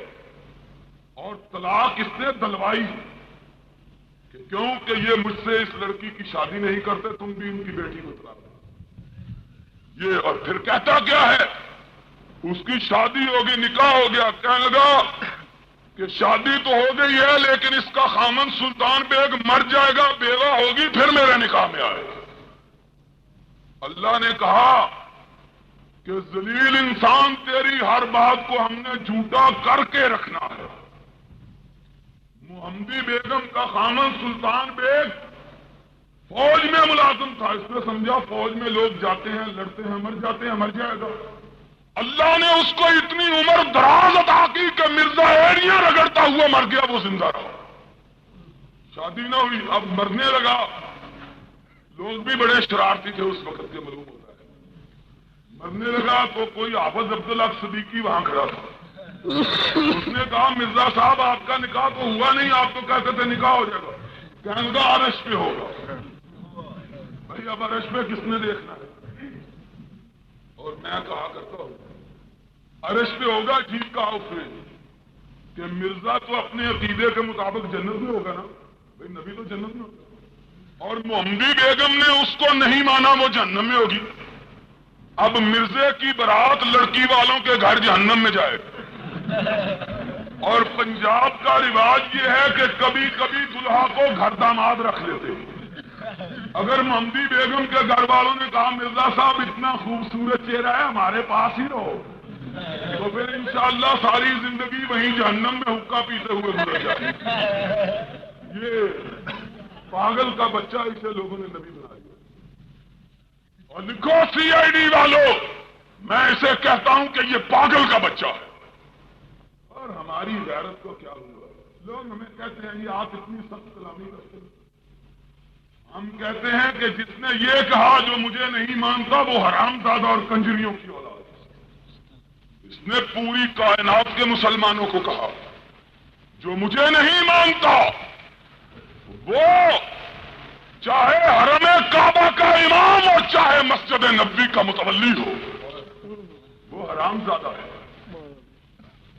اور طلاق اس نے دلوائی کہ کیوں کہ یہ مجھ سے اس لڑکی کی شادی نہیں کرتے، تم بھی ان کی بیٹی کو طلاق دو. یہ اور پھر کہتا کیا ہے، اس کی شادی ہوگی، نکاح ہو گیا، کہنے لگا کہ شادی تو ہو گئی ہے لیکن اس کا خامن سلطان بیگ مر جائے گا، بیوہ ہوگی، پھر میرے نکاح میں آئے گا. اللہ نے کہا کہ ذلیل انسان تیری ہر بات کو ہم نے جھوٹا کر کے رکھنا ہے. محمدی بیگم کا خامن سلطان بیگ فوج میں ملازم تھا، اس نے سمجھا فوج میں لوگ جاتے ہیں، لڑتے ہیں، مر جاتے ہیں، مر جائے گا. اللہ نے اس کو اتنی عمر دراز عطا کی کہ مرزا ایڑیاں رگڑتا ہوا مر گیا، وہ زندہ رہا. شادی نہ ہوئی، اب مرنے لگا. لوگ بھی بڑے شرارتی تھے اس وقت کے، معلوم ہوتا ہے. مرنے لگا تو کوئی حافظ عبداللہ صدیقی وہاں کھڑا تھا. اس نے کہا مرزا صاحب آپ کا نکاح تو ہوا نہیں، آپ تو کہتے تھے نکاح ہو جائے گا. کہنے لگا عرش پہ ہوگا. بھائی اب عرش پہ کس نے دیکھنا ہے؟ اور میں کہا کرتا ہوں عرش پہ ہوگا، ٹھیک کہا اس نے کہ مرزا تو اپنے عقیدے کے مطابق جنت میں ہوگا نا، بھائی نبی تو جنت میں ہوگا. اور محمدی بیگم نے اس کو نہیں مانا، وہ جہنم میں ہوگی. اب مرزے کی برات لڑکی والوں کے گھر جہنم میں جائے. اور پنجاب کا رواج یہ ہے کہ کبھی کبھی دلہا کو گھر داماد رکھ لیتے ہیں. اگر محمدی بیگم کے گھر والوں نے کہا مرزا صاحب اتنا خوبصورت چہرہ ہے، ہمارے پاس ہی رہو، تو پھر انشاءاللہ ساری زندگی وہیں جہنم میں حقہ پیتے ہوئے گزر جائے. یہ پاگل کا بچہ اسے لوگوں نے نبی بنا دیا. اور لکھو سی آئی ڈی والوں، میں اسے کہتا ہوں کہ یہ پاگل کا بچہ ہے. اور ہماری غیرت کو کیا ہوا؟ لوگ ہمیں کہتے ہیں یہ آپ اتنی سخت کلامی کرتے ہیں. ہم کہتے ہیں کہ جس نے یہ کہا جو مجھے نہیں مانتا وہ حرام زادہ اور کنجریوں کی اولاد ہے. اس نے پوری کائنات کے مسلمانوں کو کہا جو مجھے نہیں مانتا وہ چاہے حرم کعبہ کا امام اور چاہے مسجد نبوی کا متولی ہو وہ حرام زادہ ہے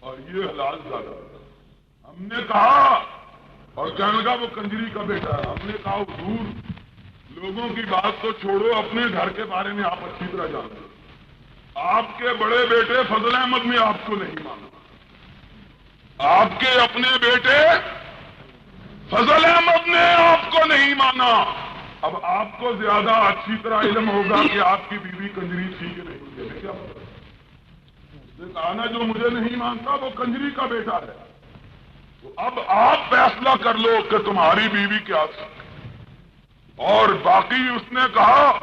اور یہ حلال زادہ ہے. ہم نے کہا اور کہنے لگا وہ کنجری کا بیٹا ہے. ہم نے کہا حضور لوگوں کی بات تو چھوڑو اپنے گھر کے بارے میں آپ اچھی طرح جانتے ہیں. آپ کے بڑے بیٹے فضل احمد نے آپ کو نہیں مانا. آپ کے اپنے بیٹے فضل احمد نے آپ کو نہیں مانا. اب آپ کو زیادہ اچھی طرح علم ہوگا کہ آپ کی بیوی کنجری تھی کہ نہیں. کیا کہا نا جو مجھے نہیں مانتا وہ کنجری کا بیٹا ہے. تو اب آپ فیصلہ کر لو کہ تمہاری بیوی کیا تھی. اور باقی اس نے کہا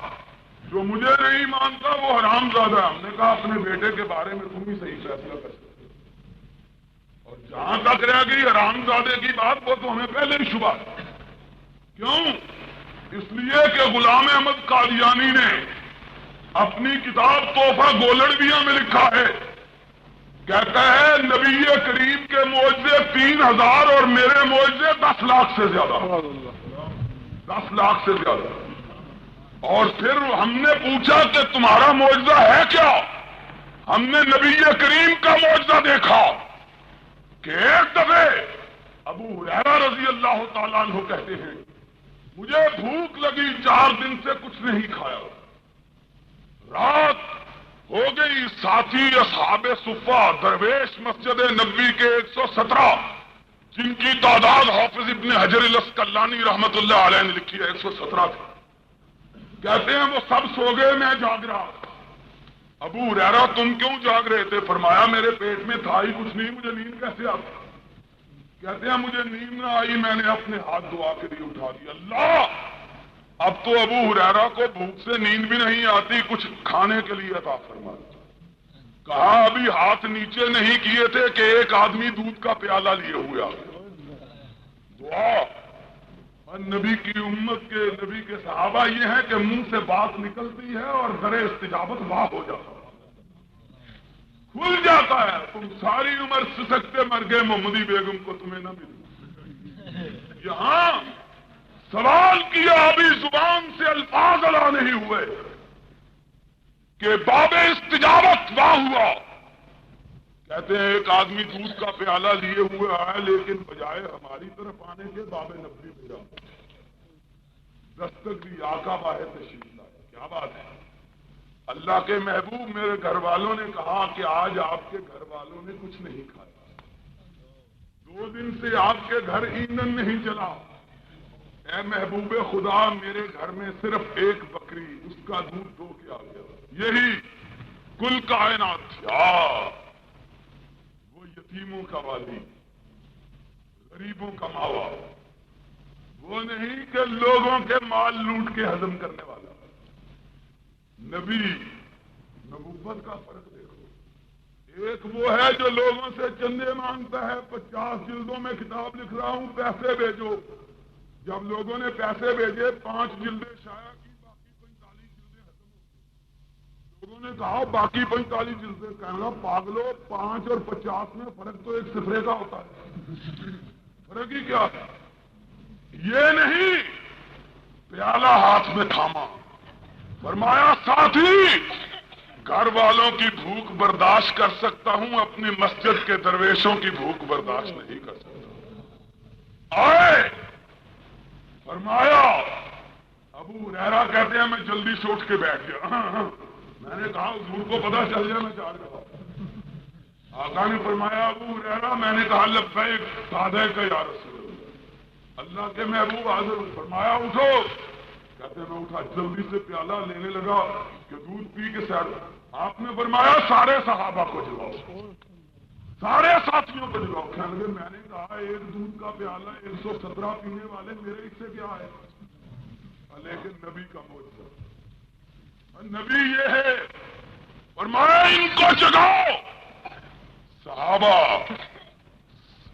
جو مجھے نہیں مانتا وہ حرام زادہ. ہم نے کہا اپنے بیٹے کے بارے میں تم ہی صحیح فیصلہ کر سکتے. جہاں تک رہ گئی حرام زادے کی بات وہ تو ہمیں پہلے ہی شبہ ہے. کیوں؟ اس لیے کہ غلام احمد قادیانی نے اپنی کتاب تحفہ گولڑویہ میں لکھا ہے کہتا ہے نبی کریم کے معجزے 3000 اور میرے معجزے 10 لاکھ سے زیادہ. 10 لاکھ سے زیادہ. اور پھر ہم نے پوچھا کہ تمہارا معجزہ ہے کیا؟ ہم نے نبی کریم کا معجزہ دیکھا کہ ایک دفعے ابو ہریرہ رضی اللہ تعالیٰ عنہ کہتے ہیں مجھے بھوک لگی 4 دن سے کچھ نہیں کھایا. رات ہو گئی. ساتھی اصحاب صفہ درویش مسجد نبوی کے 117 جن کی تعداد حافظ ابن حجر الاسقلانی رحمت اللہ علیہ نے لکھی ہے 117 تھی. کہتے ہیں وہ سب سو گئے میں جاگ رہا. ابو ہریرہ تم کیوں جاگ رہے تھے؟ فرمایا میرے پیٹ میں تھا ہی کچھ نہیں مجھے نیند کیسے آتی. کہتے ہیں مجھے نیند نہ آئی میں نے اپنے ہاتھ دعا کے لیے اٹھا دیا. اللہ اب تو ابو ہریرہ کو بھوک سے نیند بھی نہیں آتی کچھ کھانے کے لیے عطا فرما. کہا ابھی ہاتھ نیچے نہیں کیے تھے کہ ایک آدمی دودھ کا پیالہ لیے ہوئے آ گیا. دعا اور نبی کی امت کے نبی کے صحابہ یہ ہے کہ منہ سے بات نکلتی ہے اور در استجابت واہ ہو جاتا ہے کھل جاتا ہے. تم ساری عمر سسکتے مر گئے محمدی بیگم کو تمہیں نہ ملی. یہاں سوال کیا ابھی زبان سے الفاظ ادا نہیں ہوئے کہ باب استجابت واہ ہوا. کہتے ہیں ایک آدمی دودھ کا پیالہ لیے ہوئے آیا لیکن بجائے ہماری طرف آنے کے باب نبوی بھیجا. دستک دی آقا باہر تشریف لائے. کیا بات ہے. اللہ کے محبوب میرے گھر والوں نے کہا کہ آج آپ کے گھر والوں نے کچھ نہیں کھایا. 2 دن سے آپ کے گھر ایندھن نہیں جلا. اے محبوب خدا میرے گھر میں صرف ایک بکری اس کا دودھ دھو کے آ گیا. یہی کل کائنات تھی. وہ یتیموں کا والی غریبوں کا ماوا وہ نہیں کہ لوگوں کے مال لوٹ کے ہضم کرنے والا. نبی نبوت کا فرق دیکھو. ایک وہ ہے جو لوگوں سے چندے مانگتا ہے 50 جلدوں میں کتاب لکھ رہا ہوں پیسے بھیجو. جب لوگوں نے پیسے بھیجے 5 جلدیں شائع کی باقی 45 جلدیں ختم ہو گئی. لوگوں نے کہا باقی 45 جلدیں. کہنا پاگلو 5 اور 50 میں فرق تو ایک صفرے کا ہوتا ہے. فرق ہی کیا ہے. یہ نہیں پیالہ ہاتھ میں تھاما. فرمایا ساتھی گھر والوں کی بھوک برداشت کر سکتا ہوں اپنی مسجد کے درویشوں کی بھوک برداشت نہیں کر سکتا. آئے فرمایا ابو ہریرہ کہتے ہیں میں جلدی سے اٹھ کے بیٹھ گیا. میں نے کہا حضور کو پتہ چل جائے میں جاگ رہا. آقا نے فرمایا ابو ہریرہ. میں نے کہا لبیک سعدیک یا رسول اللہ. اللہ کے محبوب حاضر. فرمایا اٹھو. کہتے میں اٹھا جلدی سے پیالہ لینے لگا کہ دودھ پی کے سیر. آپ نے فرمایا سارے صحابہ کو جلاؤ سارے ساتھیوں کو جلاؤ. کہنے لگے میں نے کہا ایک دودھ کا پیالہ 117 پینے والے میرے اس سے کیا ہے. لیکن نبی کا معجزہ نبی یہ ہے. فرمایا ان کو جگاؤ. صحابہ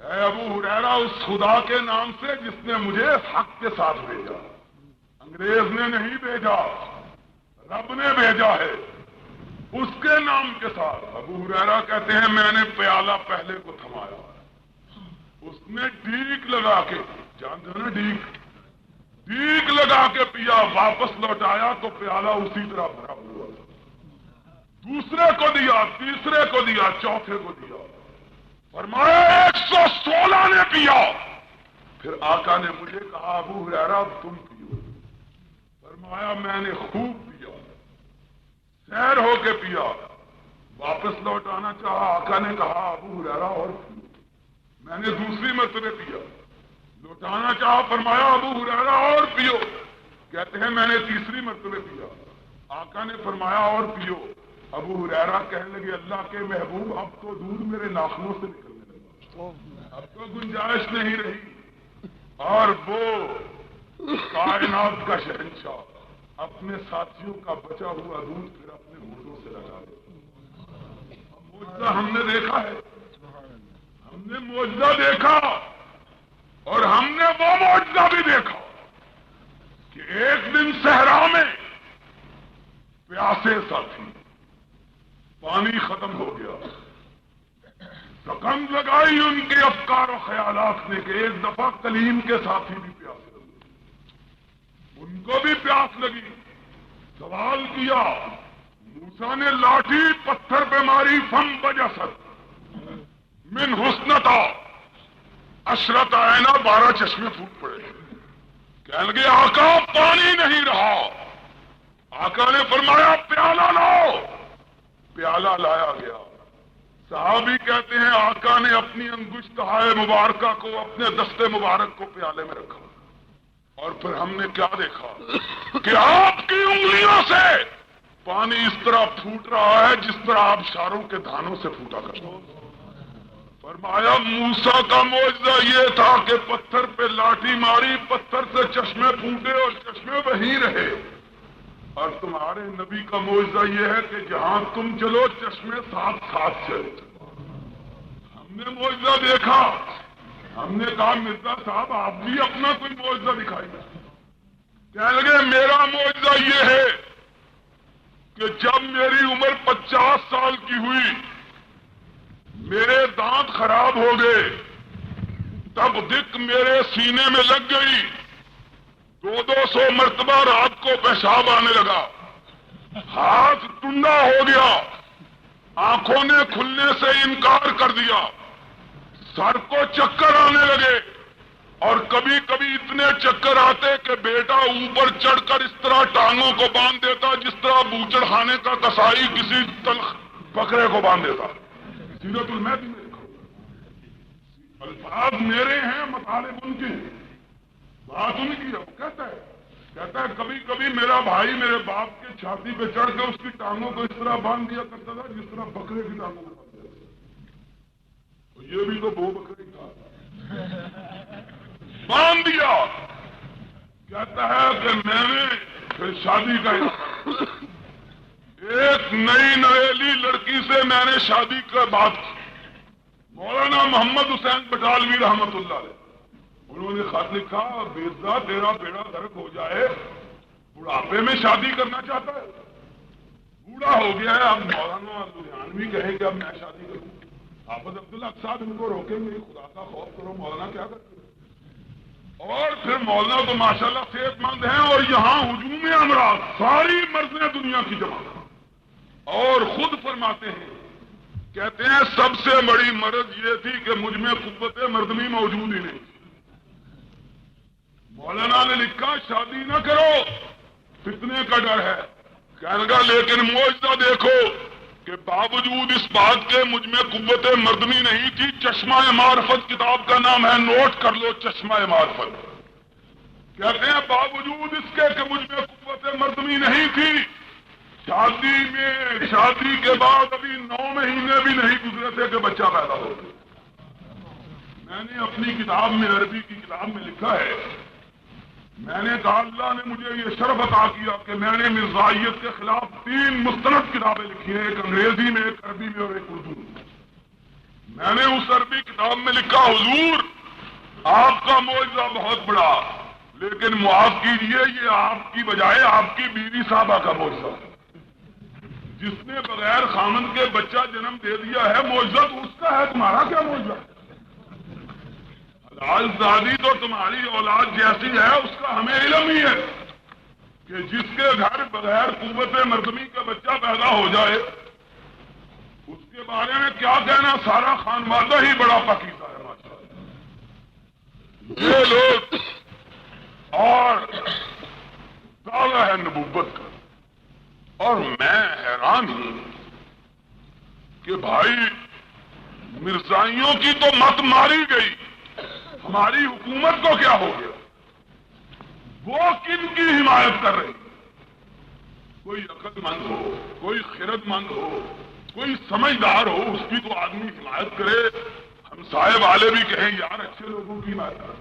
اے ابو ہریرہ اس خدا کے نام سے جس نے مجھے حق کے ساتھ بھیجا، انگریز نے نہیں بھیجا، رب نے بھیجا ہے، اس کے نام کے ساتھ۔ ابو ہریرہ کہتے ہیں میں نے پیالہ پہلے کو تھمایا، اس نے ڈیک لگا کے، جانتے ہو نا ڈیک لگا کے پیا، واپس لوٹایا تو پیالہ اسی طرح بھرا ہوا، دوسرے کو دیا، تیسرے کو دیا، چوتھے کو دیا، فرمایا 116 نے پیا۔ پھر آقا نے مجھے کہا ابو ہریرہ اب تم پیو، فرمایا میں نے خوب پیا، سیر ہو کے پیا، واپس لوٹانا چاہا، آقا نے کہا ابو ہریرہ اور پیو، میں نے دوسری مرتبہ پیا، لوٹانا چاہا، فرمایا ابو ہریرہ اور پیو، کہتے ہیں میں نے تیسری مرتبہ پیا، آقا نے فرمایا اور پیو۔ ابو ہریرہ کہنے لگے اللہ کے محبوب اب تو دودھ میرے ناخنوں سے نکلنے لگا، اب تو گنجائش نہیں رہی، اور وہ کائنات کا شہنشاہ اپنے ساتھیوں کا بچا ہوا دودھ پھر اپنے ہونٹوں سے لگا دے۔ معجزہ ہم نے دیکھا ہے، ہم نے معجزہ دیکھا، اور ہم نے وہ معجزہ بھی دیکھا کہ ایک دن صحرا میں پیاسے ساتھی، پانی ختم ہو گیا، سکند لگائی ان کے افکار و خیالات نے کہ ایک دفعہ کلیم کے ساتھی بھی پیاسے لگے، ان کو بھی پیاس لگی، سوال کیا، موسیٰ نے لاٹھی پتھر پہ ماری، فم بجست من حسنتا عشرت عینا، 12 چشمے پھوٹ پڑے، کہنے لگے آقا پانی نہیں رہا، آقا نے فرمایا پیالہ لاؤ، پیالہ لایا گیا، صحابی کہتے ہیں آقا نے اپنی انگشتہائے مبارکہ کو، اپنے دستے مبارک کو پیالے میں رکھا، اور پھر ہم نے کیا دیکھا کہ آپ کی انگلیوں سے پانی اس طرح پھوٹ رہا ہے جس طرح آبشاروں کے دھانوں سے پھوٹا کرتا۔ فرمایا موسیٰ کا معجزہ یہ تھا کہ پتھر پہ لاٹھی ماری، پتھر سے چشمے پھوٹے اور چشمے وہیں رہے، اور تمہارے نبی کا معجزہ یہ ہے کہ جہاں تم چلو چشمے ساتھ ساتھ چلے۔ ہم نے معجزہ دیکھا، ہم نے کہا مرزا صاحب آپ بھی اپنا کوئی معجزہ دکھائیے، کہنے لگے میرا معجزہ یہ ہے کہ جب میری عمر 50 سال کی ہوئی، میرے دانت خراب ہو گئے، تب دق میرے سینے میں لگ گئی، 200 مرتبہ رات کو پیشاب آنے لگا، ہاتھ ٹنڈا ہو گیا، آنکھوں نے کھلنے سے انکار کر دیا، سر کو چکر آنے لگے، اور کبھی کبھی اتنے چکر آتے کہ بیٹا اوپر چڑھ کر اس طرح ٹانگوں کو باندھ دیتا جس طرح بوچڑ خانے کا کسائی کسی تلخ بکرے کو باندھ دیتا۔ سیرت المہدی میں لکھا، الفاظ میرے ہیں مطالب ان کے، بات ان کی ہے۔ وہ کہتا ہے کبھی کبھی میرا بھائی میرے باپ کے چھاتی پہ چڑھ کے اس کی ٹانگوں کو اس طرح باندھ دیا کرتا تھا جس طرح بکرے کی ٹانگوں کو باندھ دیا تھا، یہ بھی تو وہ بکرے ہی تھا، باندھ دیا۔ کہتا ہے کہ میں نے پھر شادی کا ایک نئی نویلی لڑکی سے میں نے شادی کا بات کی، مولانا محمد حسین بٹالوی رحمت اللہ علیہ، انہوں نے خط لکھا بیزا تیرا بیڑا غرق ہو جائے، بڑھاپے میں شادی کرنا چاہتا ہے، بوڑھا ہو گیا ہے، اب مولانا لدھیانوی کہے کہ اب میں شادی کروں، حافظ عبداللہ صاحب ان کو روکیں گے، خدا کا خوف کرو، مولانا کیا کرتے؟ اور پھر مولانا تو ماشاءاللہ صحت مند ہیں، اور یہاں ہجوم امراض، ساری مرضیں دنیا کی جمع، اور خود فرماتے ہیں، کہتے ہیں سب سے بڑی مرض یہ تھی کہ مجھ میں قوت مردمی موجود ہی نہیں۔ مولانا نے لکھا شادی نہ کرو، فتنے کا ڈر ہے، کہنے لگا لیکن معجزہ دیکھو کہ باوجود اس بات کے مجھ میں قوت مردمی نہیں تھی۔ چشمہ معرفت کتاب کا نام ہے، نوٹ کر لو، چشمہ معرفت۔ کہتے ہیں باوجود اس کے کہ مجھ میں قوت مردمی نہیں تھی، شادی کے بعد ابھی 9 مہینے بھی نہیں گزرے تھے کہ بچہ پیدا ہو گیا۔ میں نے اپنی کتاب میں، عربی کی کتاب میں لکھا ہے، میں نے کہا اللہ نے مجھے یہ شرف عطا کیا کہ میں نے مرزائیت کے خلاف 3 مستند کتابیں لکھی ہیں، ایک انگریزی میں، ایک عربی میں اور ایک اردو میں۔ میں نے اس عربی کتاب میں لکھا، حضور آپ کا معجزہ بہت بڑا، لیکن معاف کیجیے یہ آپ کی بجائے آپ کی بیوی صاحبہ کا معجزہ ہے، جس نے بغیر خامند کے بچہ جنم دے دیا ہے، معجزہ تو اس کا ہے، تمہارا کیا معجزہ ہے؟ حلال زادی تو تمہاری اولاد جیسی ہے، اس کا ہمیں علم ہی ہے کہ جس کے گھر بغیر قوت مردمی کا بچہ پیدا ہو جائے اس کے بارے میں کیا کہنا، سارا خانوادہ ہی بڑا پاکیزہ ہے ماشاءاللہ۔ یہ لوگ اور دعویٰ ہے نبوت کا، اور میں حیران ہوں کہ بھائی مرزائیوں کی تو مت ماری گئی، ہماری حکومت کو کیا ہو گیا؟ وہ کن کی حمایت کر رہی؟ کوئی عقل مند ہو، کوئی خرد مند ہو، کوئی سمجھدار ہو، اس کی تو آدمی حمایت کرے۔ ہمسائے والے بھی کہیں یار اچھے لوگوں کی حمایت کرے۔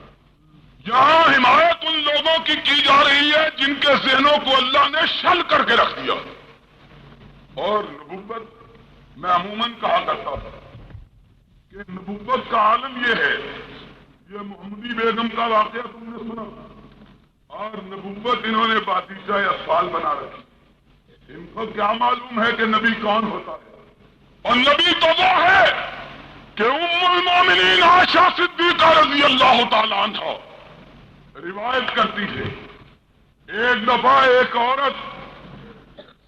یہاں حمایت ان لوگوں کی جا رہی ہے جن کے ذہنوں کو اللہ نے شل کر کے رکھ دیا۔ اور نبوت میں عموماً کہا کرتا تھا کہ نبوت کا عالم یہ ہے، یہ محمدی بیگم کا واقعہ تم نے سنا، اور نبوت انہوں نے بادشاہ اطفال بنا رکھی۔ ان کو کیا معلوم ہے کہ نبی کون ہوتا ہے؟ اور نبی تو وہ ہے کہ ام المومنین عائشہ صدیقہ رضی اللہ تعالیٰ عنہ روایت کرتی ہے، ایک دفعہ ایک عورت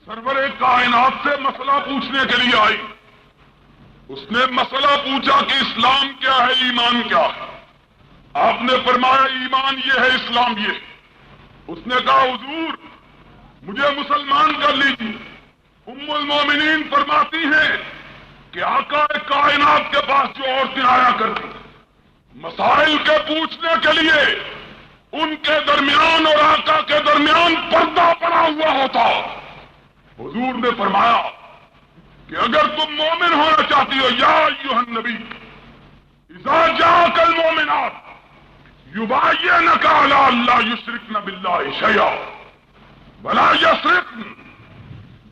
سرور کائنات سے مسئلہ پوچھنے کے لیے آئی۔ اس نے مسئلہ پوچھا کہ اسلام کیا ہے، ایمان کیا ہے؟ آپ نے فرمایا ایمان یہ ہے، اسلام یہ ہے۔ اس نے کہا حضور مجھے مسلمان کر لیجیے۔ ام المومنین فرماتی ہیں کہ آقا کائنات کے پاس جو عورتیں آیا کرتی مسائل کے پوچھنے کے لیے، ان کے درمیان اور آقا کے درمیان پردہ پڑا ہوا ہوتا۔ حضور نے فرمایا کہ اگر تم مومن ہونا چاہتی ہو، یا ایھا النبی اذا جاءک المؤمنات یباینک علی الا یشرکن باللہ شیئا ولا یسرقن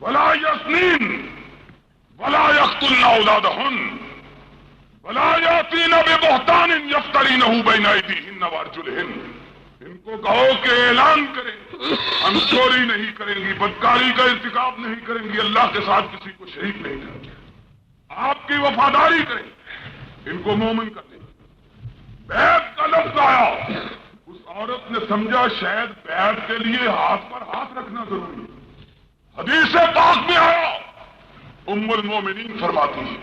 ولا یزنین ولا یقتلن اولادہن ولا یاتین ببہتان یفترینہ بین ایدیہن وارجلہن۔ ان کو کہو کہ اعلان کریں ہم چوری نہیں کریں گی، بدکاری کا ارتکاب نہیں کریں گی، اللہ کے ساتھ کسی کو شریک نہیں کریں گے، آپ کی وفاداری کریں، ان کو مومن کر دیں۔ بیعت کا لفظ آیا، اس عورت نے سمجھا شاید بیعت کے لیے ہاتھ پر ہاتھ رکھنا ضروری ہے۔ حدیث پاک میں آیا، ام المومنین فرماتی ہے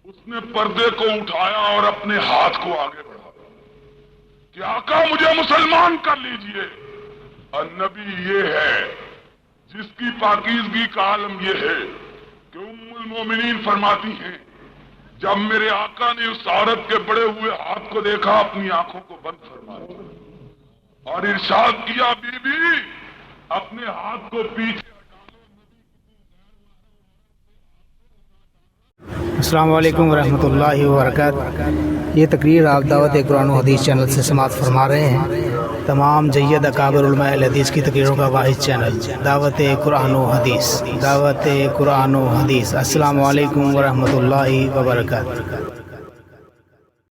اس نے پردے کو اٹھایا اور اپنے ہاتھ کو آگے بڑھایا کہ آقا مجھے مسلمان کر لیجئے۔ اور نبی یہ ہے جس کی پاکیزگی کا عالم یہ ہے کہ ام المومنین فرماتی ہیں جب میرے آقا نے اس عورت کے بڑے ہوئے ہاتھ کو دیکھا اپنی آنکھوں کو بند فرما دیا اور ارشاد کیا بی بی اپنے ہاتھ کو پیچھے۔ السلام علیکم ورحمۃ اللہ وبرکاتہ۔ یہ تقریر آپ دعوت قرآن و حدیث چینل سے سماعت فرما رہے ہیں۔ تمام جید اکابر علماء الحدیث کی تقریروں کا واحد چینل دعوت قرآن و حدیث، دعوت قرآن و حدیث۔ السلام علیکم ورحمۃ اللہ وبرکاتہ۔